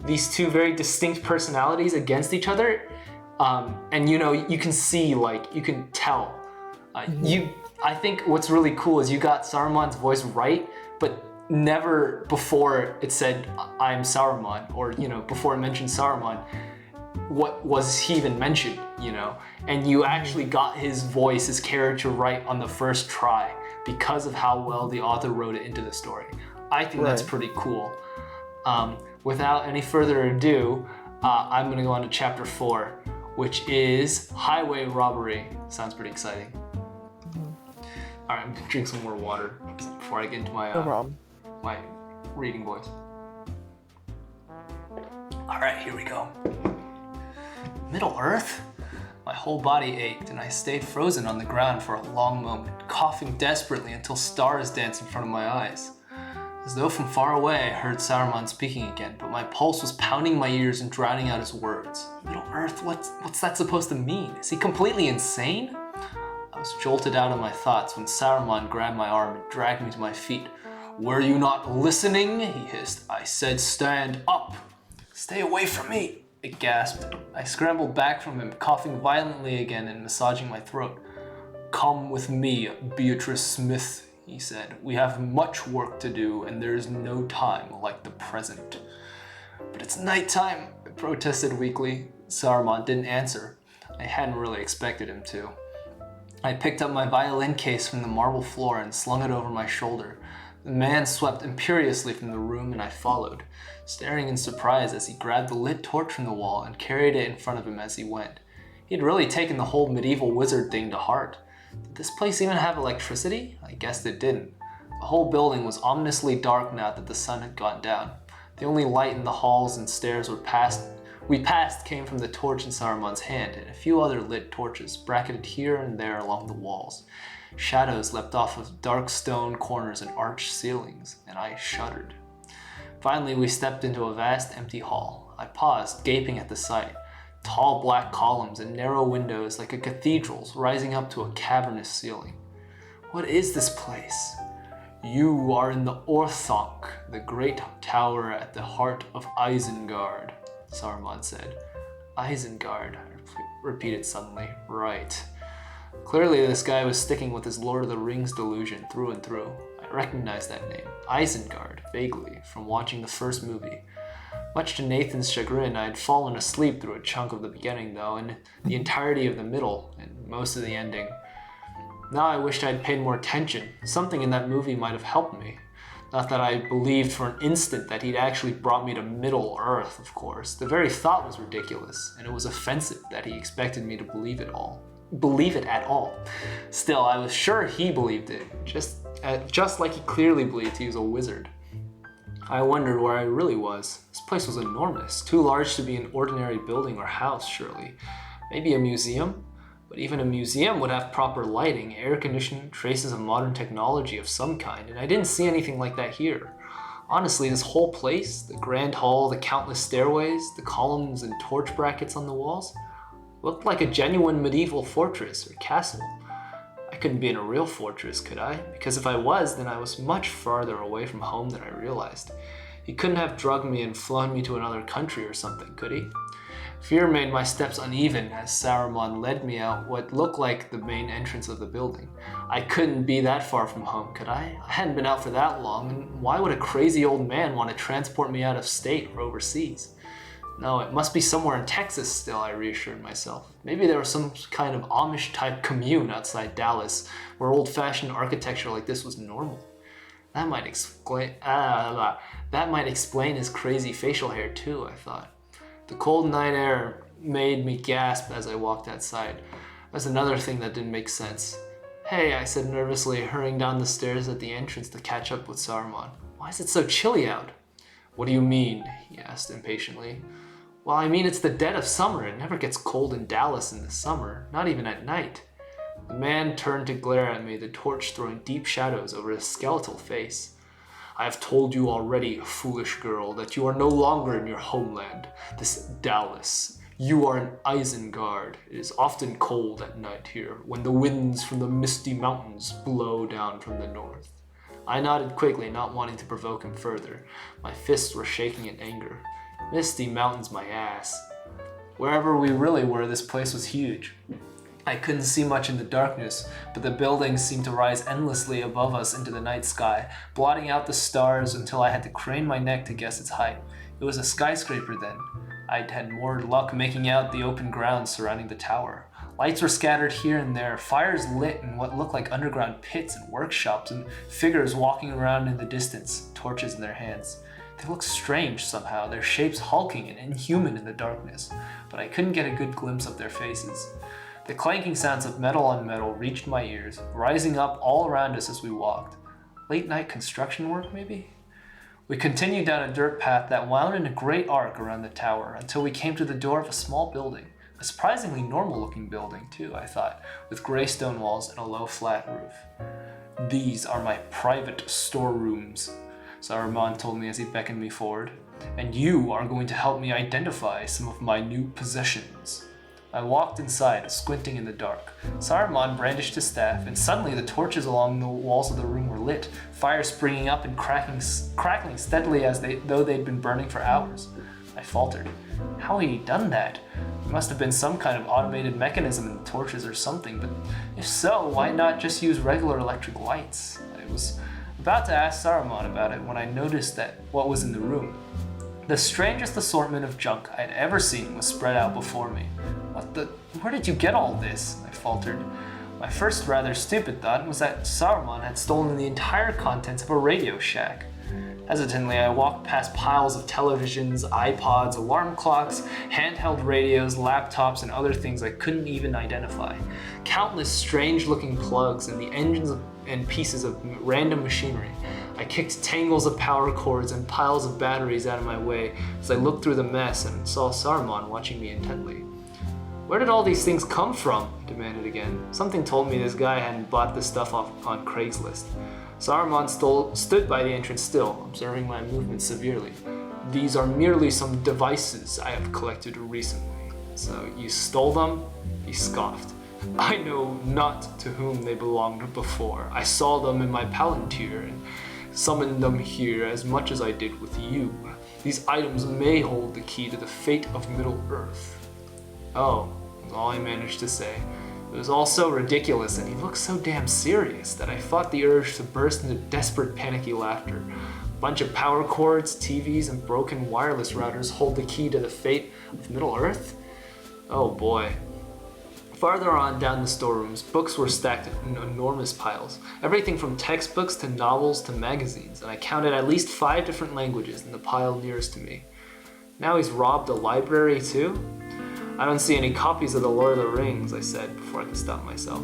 these two very distinct personalities against each other. And you know, you can see, like, you can tell. I think what's really cool is you got Saruman's voice right, but never before it said, I'm Saruman, or, you know, before it mentioned Saruman, what was he even mentioned, you know? And you actually got his voice, his character right on the first try because of how well the author wrote it into the story. I think that's pretty cool. Without any further ado, I'm gonna go on to chapter 4, which is highway robbery. Sounds pretty exciting. All right, I'm gonna drink some more water before I get into my my reading voice. All right, here we go. Middle Earth? My whole body ached and I stayed frozen on the ground for a long moment, coughing desperately until stars danced in front of my eyes. As though from far away, I heard Saruman speaking again, but my pulse was pounding my ears and drowning out his words. Middle Earth? What's that supposed to mean? Is he completely insane? I was jolted out of my thoughts when Saruman grabbed my arm and dragged me to my feet. Were you not listening? He hissed. I said stand up. Stay away from me, I gasped. I scrambled back from him, coughing violently again and massaging my throat. Come with me, Beatrice Smith, he said. We have much work to do and there is no time like the present. But it's nighttime, I protested weakly. Saruman didn't answer. I hadn't really expected him to. I picked up my violin case from the marble floor and slung it over my shoulder. The man swept imperiously from the room and I followed, staring in surprise as he grabbed the lit torch from the wall and carried it in front of him as he went. He had really taken the whole medieval wizard thing to heart. Did this place even have electricity? I guessed it didn't. The whole building was ominously dark now that the sun had gone down. The only light in the halls and stairs we passed came from the torch in Saruman's hand and a few other lit torches bracketed here and there along the walls. Shadows leapt off of dark stone corners and arched ceilings, and I shuddered. Finally, we stepped into a vast empty hall. I paused, gaping at the sight. Tall black columns and narrow windows like a cathedral's rising up to a cavernous ceiling. What is this place? You are in the Orthanc, the great tower at the heart of Isengard, Saruman said. Isengard, I repeated suddenly. Right. Clearly this guy was sticking with his Lord of the Rings delusion through and through. I recognized that name, Isengard, vaguely, from watching the first movie. Much to Nathan's chagrin, I had fallen asleep through a chunk of the beginning, though, and the entirety of the middle, and most of the ending. Now I wished I had paid more attention. Something in that movie might have helped me. Not that I believed for an instant that he'd actually brought me to Middle Earth, of course. The very thought was ridiculous, and it was offensive that he expected me to believe it at all. Still, I was sure he believed it, just like he clearly believed he was a wizard. I wondered where I really was. This place was enormous, too large to be an ordinary building or house, surely. Maybe a museum? But even a museum would have proper lighting, air conditioning, traces of modern technology of some kind, and I didn't see anything like that here. Honestly, this whole place, the grand hall, the countless stairways, the columns and torch brackets on the walls, looked like a genuine medieval fortress or castle. I couldn't be in a real fortress, could I? Because if I was, then I was much farther away from home than I realized. He couldn't have drugged me and flown me to another country or something, could he? Fear made my steps uneven as Saruman led me out what looked like the main entrance of the building. I couldn't be that far from home, could I? I hadn't been out for that long, and why would a crazy old man want to transport me out of state or overseas? No, it must be somewhere in Texas still, I reassured myself. Maybe there was some kind of Amish-type commune outside Dallas, where old-fashioned architecture like this was normal. That might explain his crazy facial hair too, I thought. The cold night air made me gasp as I walked outside. That's another thing that didn't make sense. Hey, I said nervously, hurrying down the stairs at the entrance to catch up with Saruman. Why is it so chilly out? What do you mean? He asked impatiently. Well, I mean it's the dead of summer. It never gets cold in Dallas in the summer, not even at night. The man turned to glare at me, the torch throwing deep shadows over his skeletal face. I have told you already, foolish girl, that you are no longer in your homeland, this Dallas. You are in Isengard. It is often cold at night here, when the winds from the misty mountains blow down from the north. I nodded quickly, not wanting to provoke him further. My fists were shaking in anger. Misty mountains, my ass. Wherever we really were, this place was huge. I couldn't see much in the darkness, but the buildings seemed to rise endlessly above us into the night sky, blotting out the stars until I had to crane my neck to guess its height. It was a skyscraper then. I'd had more luck making out the open grounds surrounding the tower. Lights were scattered here and there, fires lit in what looked like underground pits and workshops, and figures walking around in the distance, torches in their hands. They looked strange somehow, their shapes hulking and inhuman in the darkness, but I couldn't get a good glimpse of their faces. The clanking sounds of metal on metal reached my ears, rising up all around us as we walked. Late night construction work, maybe? We continued down a dirt path that wound in a great arc around the tower until we came to the door of a small building. A surprisingly normal-looking building, too, I thought, with gray stone walls and a low, flat roof. These are my private storerooms, Saruman told me as he beckoned me forward. And you are going to help me identify some of my new possessions. I walked inside, squinting in the dark. Saruman brandished his staff, and suddenly the torches along the walls of the room were lit, fire springing up and crackling steadily as though they'd been burning for hours. I faltered. How had he done that? There must have been some kind of automated mechanism in the torches or something, but if so, why not just use regular electric lights? I was about to ask Saruman about it when I noticed that what was in the room. The strangest assortment of junk I'd ever seen was spread out before me. Where did you get all this? I faltered. My first rather stupid thought was that Saruman had stolen the entire contents of a Radio Shack. Hesitantly, I walked past piles of televisions, iPods, alarm clocks, handheld radios, laptops, and other things I couldn't even identify. Countless strange-looking plugs and the engines and pieces of random machinery. I kicked tangles of power cords and piles of batteries out of my way as I looked through the mess and saw Saruman watching me intently. Where did all these things come from? I demanded again. Something told me this guy hadn't bought this stuff off on Craigslist. Saruman stood by the entrance still, observing my movements severely. These are merely some devices I have collected recently. So you stole them? He scoffed. I know not to whom they belonged before. I saw them in my palantir and summoned them here as much as I did with you. These items may hold the key to the fate of Middle-earth. Oh, was all I managed to say. It was all so ridiculous and he looked so damn serious that I fought the urge to burst into desperate panicky laughter. A bunch of power cords, TVs, and broken wireless routers hold the key to the fate of Middle-earth? Oh boy. Farther on down the storerooms, books were stacked in enormous piles. Everything from textbooks to novels to magazines, and I counted at least 5 different languages in the pile nearest to me. Now he's robbed a library too? I don't see any copies of the Lord of the Rings, I said before I could stop myself.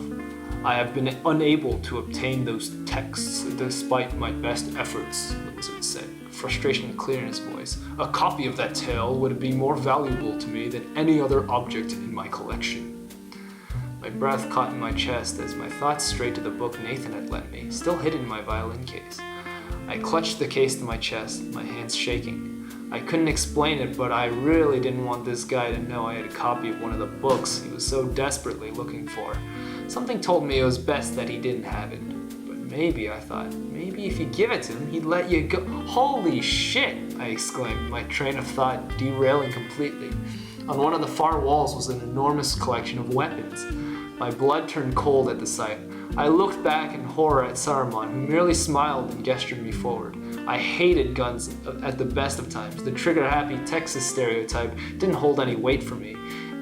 I have been unable to obtain those texts despite my best efforts, the wizard said, frustration clear in his voice. A copy of that tale would be more valuable to me than any other object in my collection. My breath caught in my chest as my thoughts strayed to the book Nathan had lent me, still hidden in my violin case. I clutched the case to my chest, my hands shaking. I couldn't explain it, but I really didn't want this guy to know I had a copy of one of the books he was so desperately looking for. Something told me it was best that he didn't have it. But maybe, I thought, maybe if you give it to him, he'd let you go. Holy shit, I exclaimed, my train of thought derailing completely. On one of the far walls was an enormous collection of weapons. My blood turned cold at the sight. I looked back in horror at Saruman, who merely smiled and gestured me forward. I hated guns at the best of times. The trigger-happy Texas stereotype didn't hold any weight for me.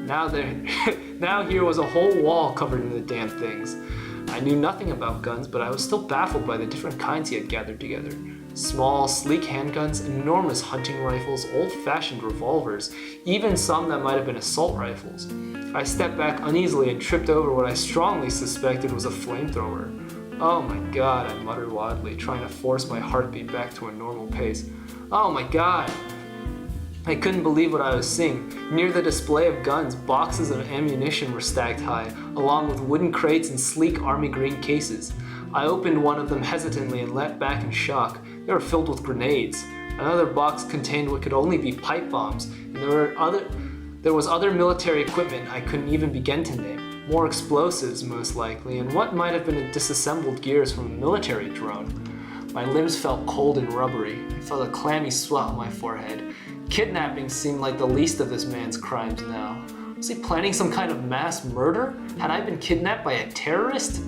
Now here was a whole wall covered in the damn things. I knew nothing about guns, but I was still baffled by the different kinds he had gathered together. Small, sleek handguns, enormous hunting rifles, old-fashioned revolvers, even some that might have been assault rifles. I stepped back uneasily and tripped over what I strongly suspected was a flamethrower. Oh my god, I muttered wildly, trying to force my heartbeat back to a normal pace. Oh my god! I couldn't believe what I was seeing. Near the display of guns, boxes of ammunition were stacked high, along with wooden crates and sleek army green cases. I opened one of them hesitantly and leapt back in shock. They were filled with grenades. Another box contained what could only be pipe bombs, and there was other military equipment I couldn't even begin to name. More explosives, most likely, and what might have been disassembled gears from a military drone. My limbs felt cold and rubbery. I felt a clammy sweat on my forehead. Kidnapping seemed like the least of this man's crimes now. Was he planning some kind of mass murder? Had I been kidnapped by a terrorist?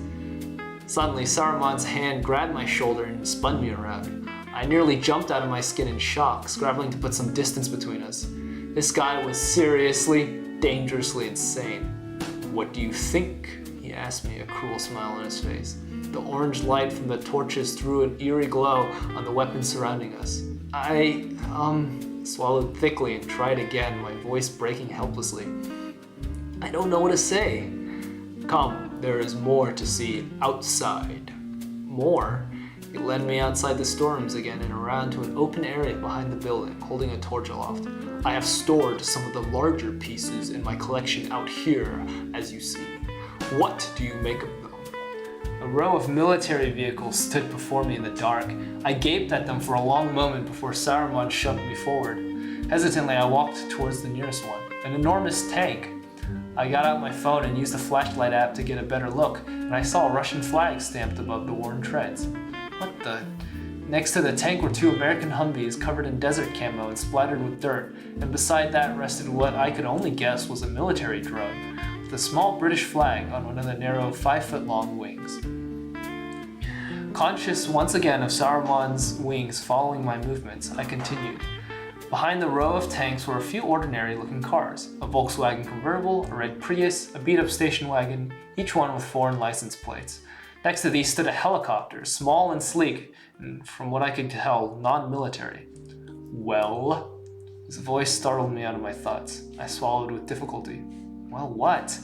Suddenly, Saruman's hand grabbed my shoulder and spun me around. I nearly jumped out of my skin in shock, scrabbling to put some distance between us. This guy was seriously, dangerously insane. What do you think? He asked me, a cruel smile on his face. The orange light from the torches threw an eerie glow on the weapons surrounding us. I swallowed thickly and tried again, my voice breaking helplessly. I don't know what to say. Come, there is more to see outside. More? He led me outside the storerooms again and around to an open area behind the building, holding a torch aloft. I have stored some of the larger pieces in my collection out here, as you see. What do you make of them? A row of military vehicles stood before me in the dark. I gaped at them for a long moment before Saruman shoved me forward. Hesitantly, I walked towards the nearest one, an enormous tank. I got out my phone and used the flashlight app to get a better look, and I saw a Russian flag stamped above the worn treads. What the? Next to the tank were 2 American Humvees covered in desert camo and splattered with dirt, and beside that rested what I could only guess was a military drone, with a small British flag on one of the narrow 5-foot-long wings. Conscious once again of Saruman's wings following my movements, I continued. Behind the row of tanks were a few ordinary-looking cars, a Volkswagen convertible, a red Prius, a beat-up station wagon, each one with foreign license plates. Next to these stood a helicopter, small and sleek, and from what I could tell, non-military. Well? His voice startled me out of my thoughts. I swallowed with difficulty. Well, what?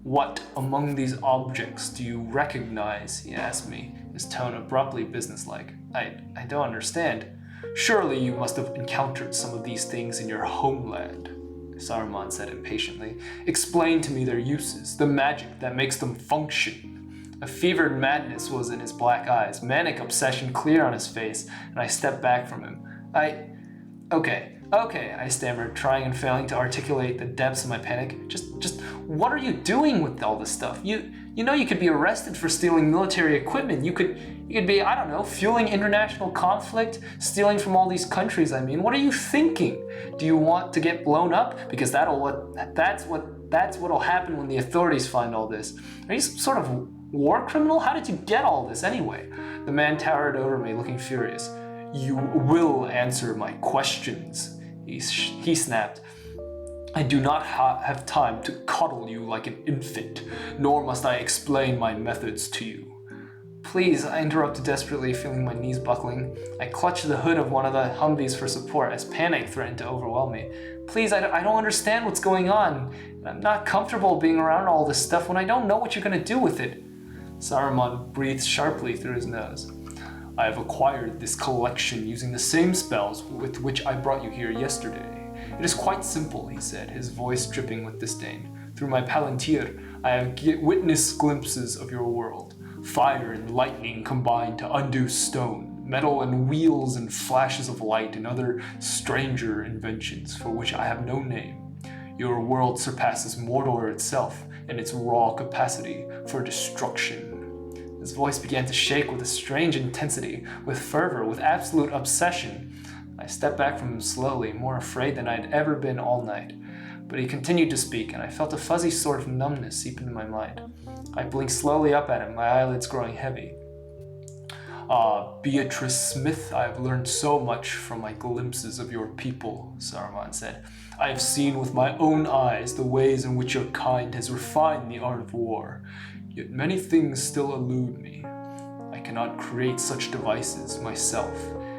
What among these objects do you recognize? He asked me, his tone abruptly businesslike. I don't understand. Surely you must have encountered some of these things in your homeland, Saruman said impatiently. Explain to me their uses, the magic that makes them function. A fevered madness was in his black eyes, manic obsession clear on his face, and I stepped back from him. Okay, I stammered, trying and failing to articulate the depths of my panic. Just what are you doing with all this stuff? You know you could be arrested for stealing military equipment. You could be, I don't know, fueling international conflict, stealing from all these countries. I mean, what are you thinking? Do you want to get blown up? Because that's what'll happen when the authorities find all this. Are you some sort of war criminal? How did you get all this anyway? The man towered over me, looking furious. You will answer my questions, he snapped. I do not have time to coddle you like an infant, nor must I explain my methods to you. Please, I interrupted desperately, feeling my knees buckling. I clutched the hood of one of the Humvees for support as panic threatened to overwhelm me. Please, I don't understand what's going on. I'm not comfortable being around all this stuff when I don't know what you're going to do with it. Saruman breathed sharply through his nose. I have acquired this collection using the same spells with which I brought you here yesterday. It is quite simple, he said, his voice dripping with disdain. Through my palantir, I have witnessed glimpses of your world. Fire and lightning combined to undo stone, metal and wheels and flashes of light and other stranger inventions for which I have no name. Your world surpasses Mordor itself in its raw capacity for destruction. His voice began to shake with a strange intensity, with fervor, with absolute obsession. I stepped back from him slowly, more afraid than I had ever been all night. But he continued to speak, and I felt a fuzzy sort of numbness seep into my mind. I blinked slowly up at him, my eyelids growing heavy. Beatrice Smith, I have learned so much from my glimpses of your people, Saruman said. I have seen with my own eyes the ways in which your kind has refined the art of war. Yet many things still elude me. I cannot create such devices myself,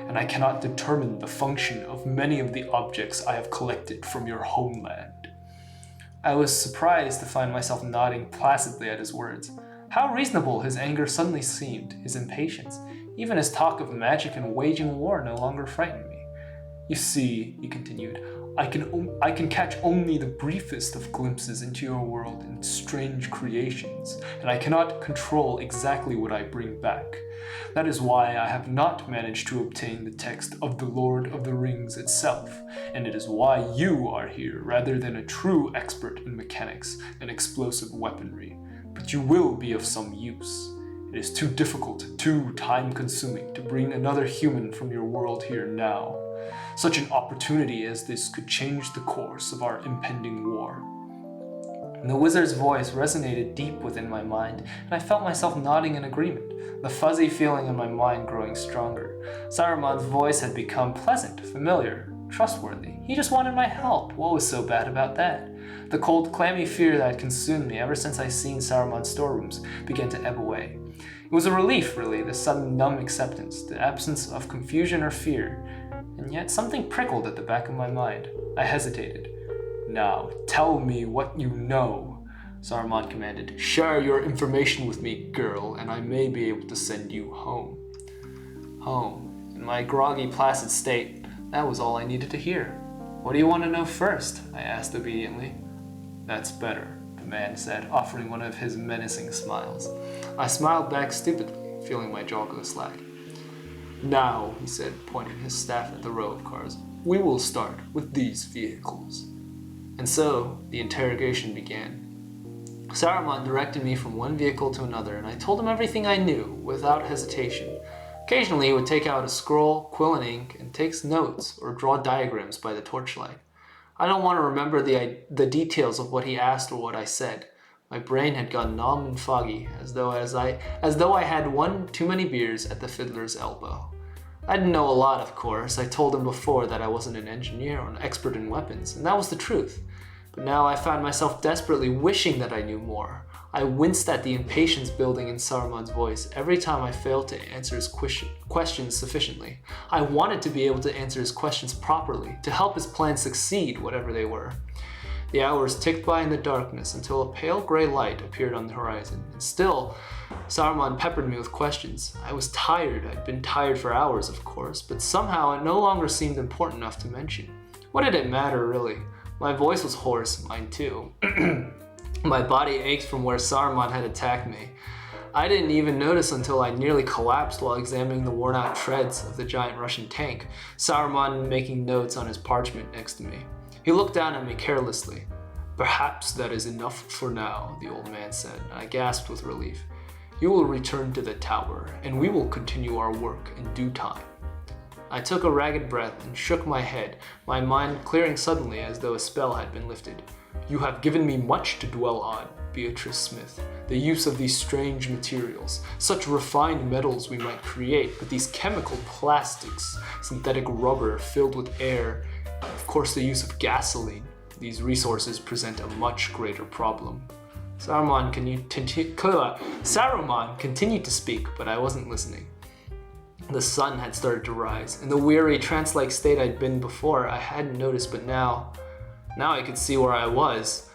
and I cannot determine the function of many of the objects I have collected from your homeland. I was surprised to find myself nodding placidly at his words. How reasonable his anger suddenly seemed, his impatience. Even his talk of magic and waging war no longer frightened me. You see, he continued, I can catch only the briefest of glimpses into your world and strange creations, and I cannot control exactly what I bring back. That is why I have not managed to obtain the text of the Lord of the Rings itself, and it is why you are here rather than a true expert in mechanics and explosive weaponry. But you will be of some use. It is too difficult, too time-consuming to bring another human from your world here now. Such an opportunity as this could change the course of our impending war. And the wizard's voice resonated deep within my mind, and I felt myself nodding in agreement, the fuzzy feeling in my mind growing stronger. Saruman's voice had become pleasant, familiar, trustworthy. He just wanted my help. What was so bad about that? The cold, clammy fear that had consumed me ever since I'd seen Saruman's storerooms began to ebb away. It was a relief, really, the sudden numb acceptance, the absence of confusion or fear, and yet something prickled at the back of my mind. I hesitated. Now, tell me what you know, Saruman commanded. Share your information with me, girl, and I may be able to send you home. Home. In my groggy, placid state, that was all I needed to hear. What do you want to know first? I asked obediently. That's better, the man said, offering one of his menacing smiles. I smiled back stupidly, feeling my jaw go slack. Now, he said, pointing his staff at the row of cars, we will start with these vehicles. And so, the interrogation began. Saruman directed me from one vehicle to another, and I told him everything I knew, without hesitation. Occasionally, he would take out a scroll, quill and ink, and take notes or draw diagrams by the torchlight. I don't want to remember the details of what he asked or what I said. My brain had gone numb and foggy, as though I had one too many beers at the fiddler's elbow. I didn't know a lot, of course. I told him before that I wasn't an engineer or an expert in weapons, and that was the truth. But now I found myself desperately wishing that I knew more. I winced at the impatience building in Saruman's voice every time I failed to answer his questions sufficiently. I wanted to be able to answer his questions properly, to help his plans succeed, whatever they were. The hours ticked by in the darkness until a pale gray light appeared on the horizon. And still, Saruman peppered me with questions. I was tired. I'd been tired for hours, of course, but somehow it no longer seemed important enough to mention. What did it matter, really? My voice was hoarse, mine too. My body ached from where Saruman had attacked me. I didn't even notice until I nearly collapsed while examining the worn-out treads of the giant Russian tank, Saruman making notes on his parchment next to me. He looked down at me carelessly. "Perhaps that is enough for now," the old man said, and I gasped with relief. "You will return to the tower, and we will continue our work in due time." I took a ragged breath and shook my head, my mind clearing suddenly as though a spell had been lifted. "You have given me much to dwell on, Beatrice Smith. The use of these strange materials, such refined metals we might create, but these chemical plastics, synthetic rubber filled with air, of course the use of gasoline. These resources present a much greater problem." Saruman continued to speak, but I wasn't listening. The sun had started to rise. In the weary, trance-like state I'd been before, I hadn't noticed, but now I could see where I was.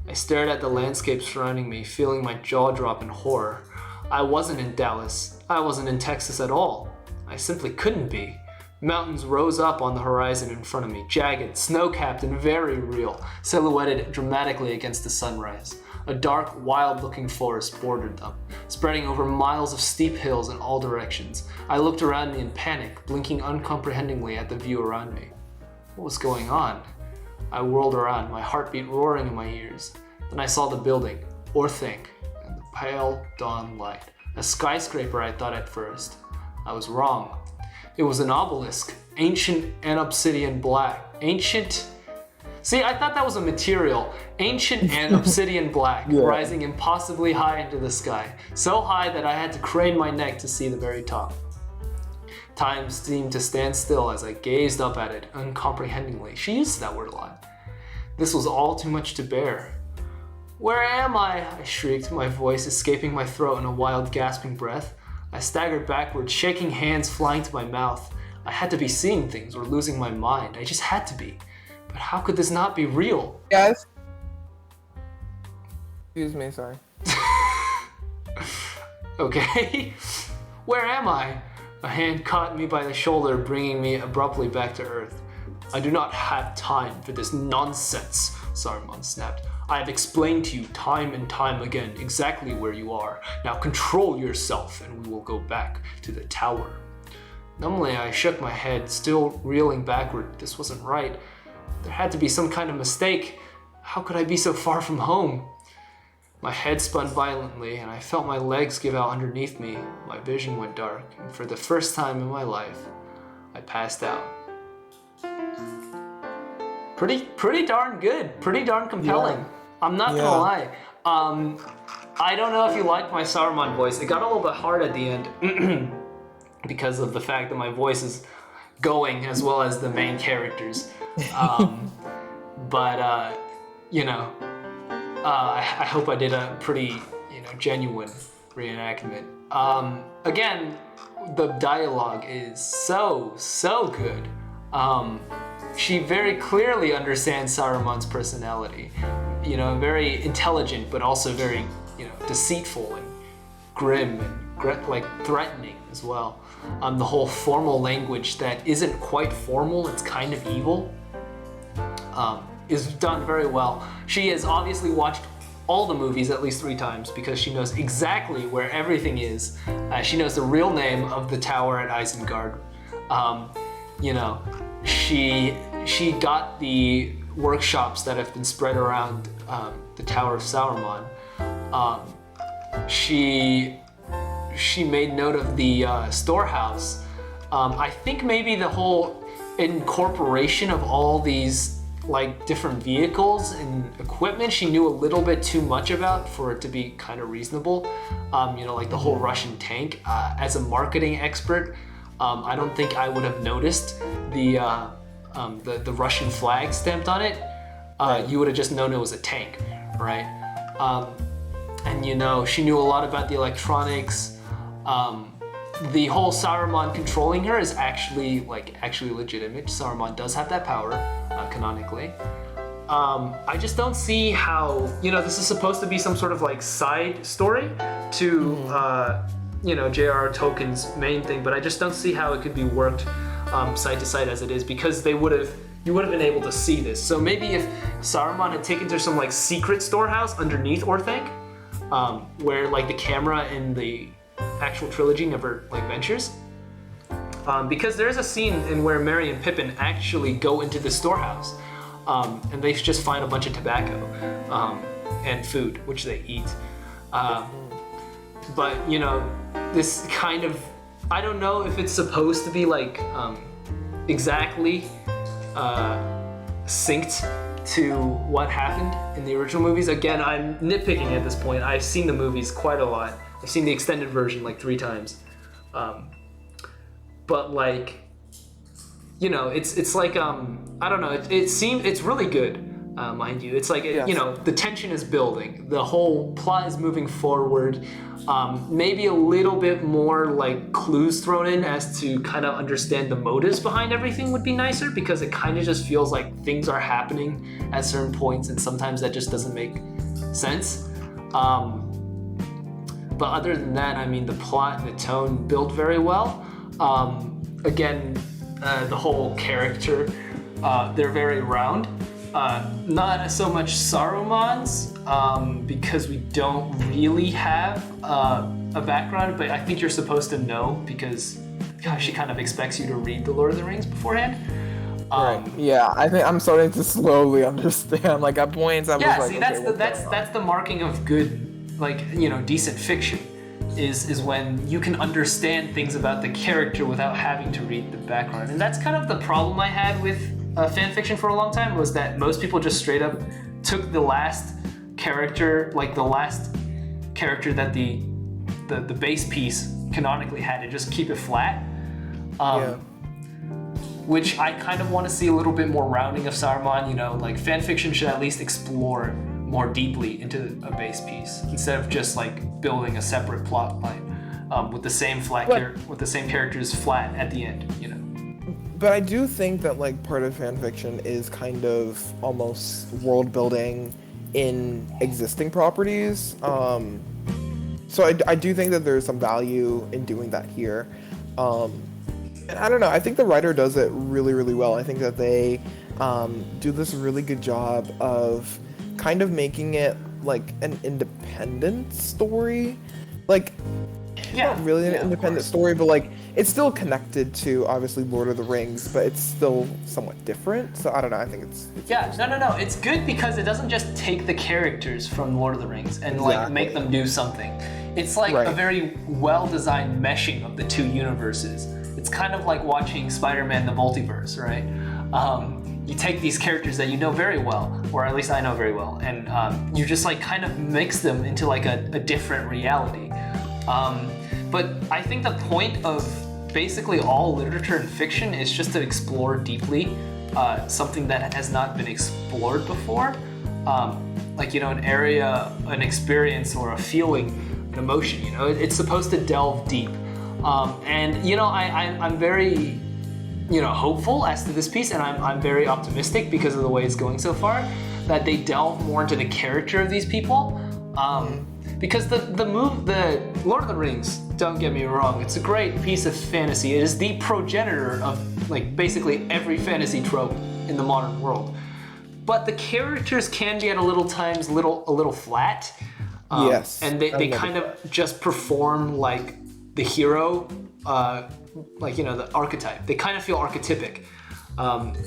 I stared at the landscape surrounding me, feeling my jaw drop in horror. I wasn't in Dallas. I wasn't in Texas at all. I simply couldn't be. Mountains rose up on the horizon in front of me, jagged, snow-capped, and very real, silhouetted dramatically against the sunrise. A dark, wild-looking forest bordered them, spreading over miles of steep hills in all directions. I looked around me in panic, blinking uncomprehendingly at the view around me. What was going on? I whirled around, my heartbeat roaring in my ears. Then I saw the building, or think, in the pale dawn light. A skyscraper, I thought at first. I was wrong. It was an obelisk, ancient and obsidian black. See, I thought that was a material. Ancient and obsidian black, Yeah. rising impossibly high into the sky. So high that I had to crane my neck to see the very top. Time seemed to stand still as I gazed up at it uncomprehendingly. She used that word a lot. This was all too much to bear. "Where am I?" I shrieked, my voice escaping my throat in a wild, gasping breath. I staggered backward, shaking hands flying to my mouth. I had to be seeing things or losing my mind. I just had to be. But how could this not be real? Guys? Excuse me, sorry. Okay. Where am I? A hand caught me by the shoulder, bringing me abruptly back to Earth. "I do not have time for this nonsense," Saruman snapped. "I have explained to you time and time again exactly where you are. Now control yourself and we will go back to the tower." Numbly, I shook my head, still reeling backward. This wasn't right. There had to be some kind of mistake. How could I be so far from home? My head spun violently, and I felt my legs give out underneath me. My vision went dark, and for the first time in my life, I passed out. Pretty darn good. Pretty darn compelling. Yeah. I'm not gonna lie. I don't know if you liked my Saruman voice. It got a little bit hard at the end because of the fact that my voice is going as well as the main characters. But I hope I did a pretty, genuine reenactment. Again, the dialogue is so good. She very clearly understands Saruman's personality. Very intelligent, but also very, deceitful and grim and threatening as well. The whole formal language that isn't quite formal, it's kind of evil, is done very well. She has obviously watched all the movies at least 3 times because she knows exactly where everything is. She knows the real name of the tower at Isengard. She got the workshops that have been spread around the Tower of Saruman. She made note of the storehouse. I think maybe the whole incorporation of all these different vehicles and equipment she knew a little bit too much about for it to be kind of reasonable. The whole Russian tank. As a marketing expert, I don't think I would have noticed the Russian flag stamped on it. You would have just known it was a tank, right? And she knew a lot about the electronics. The whole Saruman controlling her is actually legitimate. Saruman does have that power, canonically. I just don't see how, this is supposed to be some sort of like side story to, J.R.R. Tolkien's main thing, but I just don't see how it could be worked side to side as it is, because you would have been able to see this. So maybe if Saruman had taken to some like secret storehouse underneath Orthanc, where like the camera in the actual trilogy never like ventures. Because there's a scene in where Merry and Pippin actually go into the storehouse, and they just find a bunch of tobacco and food, which they eat. But this kind of, I don't know if it's supposed to be like exactly synced to what happened in the original movies. Again, I'm nitpicking at this point. I've seen the movies quite a lot. I've seen the extended version like 3 times. But like, it's like, I don't know, it's really good, mind you. It's like, Yes. The tension is building. The whole plot is moving forward. Maybe a little bit more like clues thrown in as to kind of understand the motives behind everything would be nicer, because it kind of just feels like things are happening at certain points, and sometimes that just doesn't make sense. But other than that, I mean, the plot and the tone build very well. Again, the whole character, they're very round. Not so much Saruman's, because we don't really have a background, but I think you're supposed to know, because she kind of expects you to read The Lord of the Rings beforehand. Right. Yeah, I think I'm starting to slowly understand. Like at points, I was like, see, okay, that's the marking of good, like, decent fiction, is when you can understand things about the character without having to read the background. And that's kind of the problem I had with fan fiction for a long time, was that most people just straight up took the last character, like the last character that the base piece canonically had, and just keep it flat. Which I kind of want to see a little bit more rounding of Saruman. Like fan fiction should at least explore more deeply into a base piece, instead of just like building a separate plot line with the same with the same characters flat at the end. But I do think that like part of fan fiction is kind of almost world building in existing properties. So I do think that there's some value in doing that here. And I don't know, I think the writer does it really, really well. I think that they do this really good job of kind of making it like an independent story. Like, not really an independent story, but like it's still connected to obviously Lord of the Rings, but it's still somewhat different. So I don't know, I think it's no, it's good because it doesn't just take the characters from Lord of the Rings and like make them do something. It's like a very well-designed meshing of the two universes. It's kind of like watching Spider-Man the Multiverse, right? You take these characters that you know very well, or at least I know very well, and you just like kind of mix them into like a different reality. But I think the point of basically all literature and fiction is just to explore deeply something that has not been explored before. Like, an area, an experience, or a feeling, an emotion, it's supposed to delve deep. And I'm very hopeful as to this piece, and I'm very optimistic because of the way it's going so far, that they delve more into the character of these people. Because the Lord of the Rings, don't get me wrong, it's a great piece of fantasy. It is the progenitor of like basically every fantasy trope in the modern world. But the characters can be at a little flat. Yes. And they kind of just perform like the hero, the archetype. They kind of feel archetypic.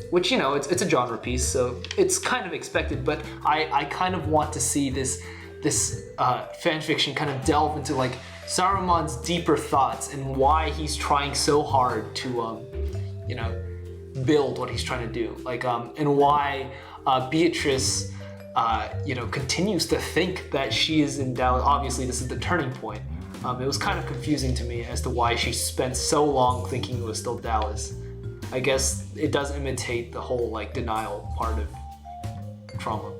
Which, it's a genre piece, so it's kind of expected, but I kind of want to see this fan fiction kind of delve into like Saruman's deeper thoughts and why he's trying so hard to, build what he's trying to do. Like, and why Beatrice, continues to think that she is in Dallas. Obviously, this is the turning point. It was kind of confusing to me as to why she spent so long thinking it was still Dallas. I guess it does imitate the whole like denial part of trauma.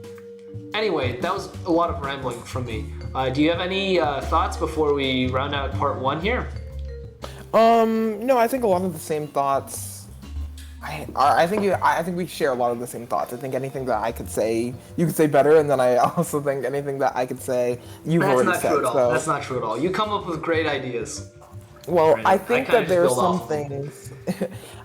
Anyway, that was a lot of rambling from me. Do you have any thoughts before we round out part 1 here? No, I think a lot of the same thoughts. I think we share a lot of the same thoughts. I think anything that I could say, you could say better, and then I also think anything that I could say, you've That's already not said. true at all. So, That's not true at all. You come up with great ideas. well, Right. I think kinda that there are just build some off of them. things.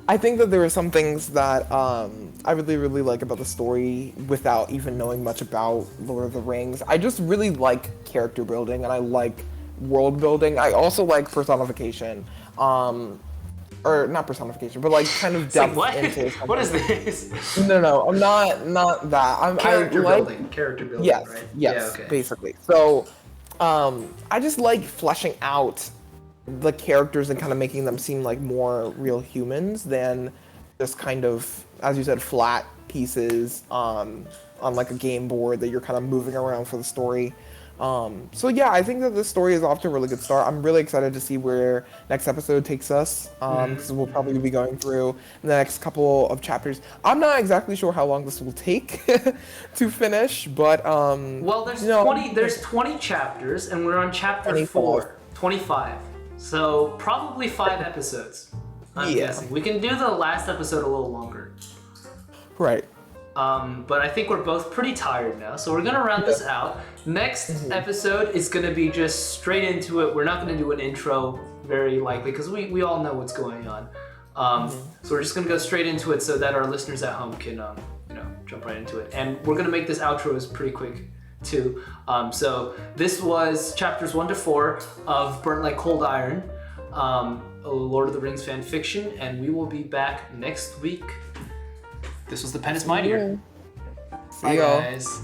I think that there are some things that I really, really like about the story without even knowing much about Lord of the Rings. I just really like character building and I like world building. I also like personification. Or not personification, but like kind of It's like, depth what? into What is something. this? No, I'm not that. Character I like building. Character building, yes, right? yes, Yeah, okay. basically. So, I just like fleshing out the characters and kind of making them seem like more real humans than just kind of, as you said, flat pieces on like a game board that you're kind of moving around for the story. So yeah, I think that this story is off to a really good start. I'm really excited to see where next episode takes us, because we'll probably be going through the next couple of chapters. I'm not exactly sure how long this will take to finish, but Well, there's you know, 20. There's 20 chapters, and we're on chapter 25. 4. 25. So probably 5 episodes. I'm Yeah. guessing we can do the last episode a little longer. right. But I think we're both pretty tired now, so we're gonna round this out. Next episode is gonna be just straight into it. We're not gonna do an intro, very likely, because we all know what's going on. So we're just gonna go straight into it so that our listeners at home can jump right into it. And we're gonna make this outros pretty quick too. So this was chapters 1 to 4 of Burnt Like Cold Iron, a Lord of the Rings fan fiction, and we will be back next week. This was the Pen is Mightier. See Bye, y'all. guys.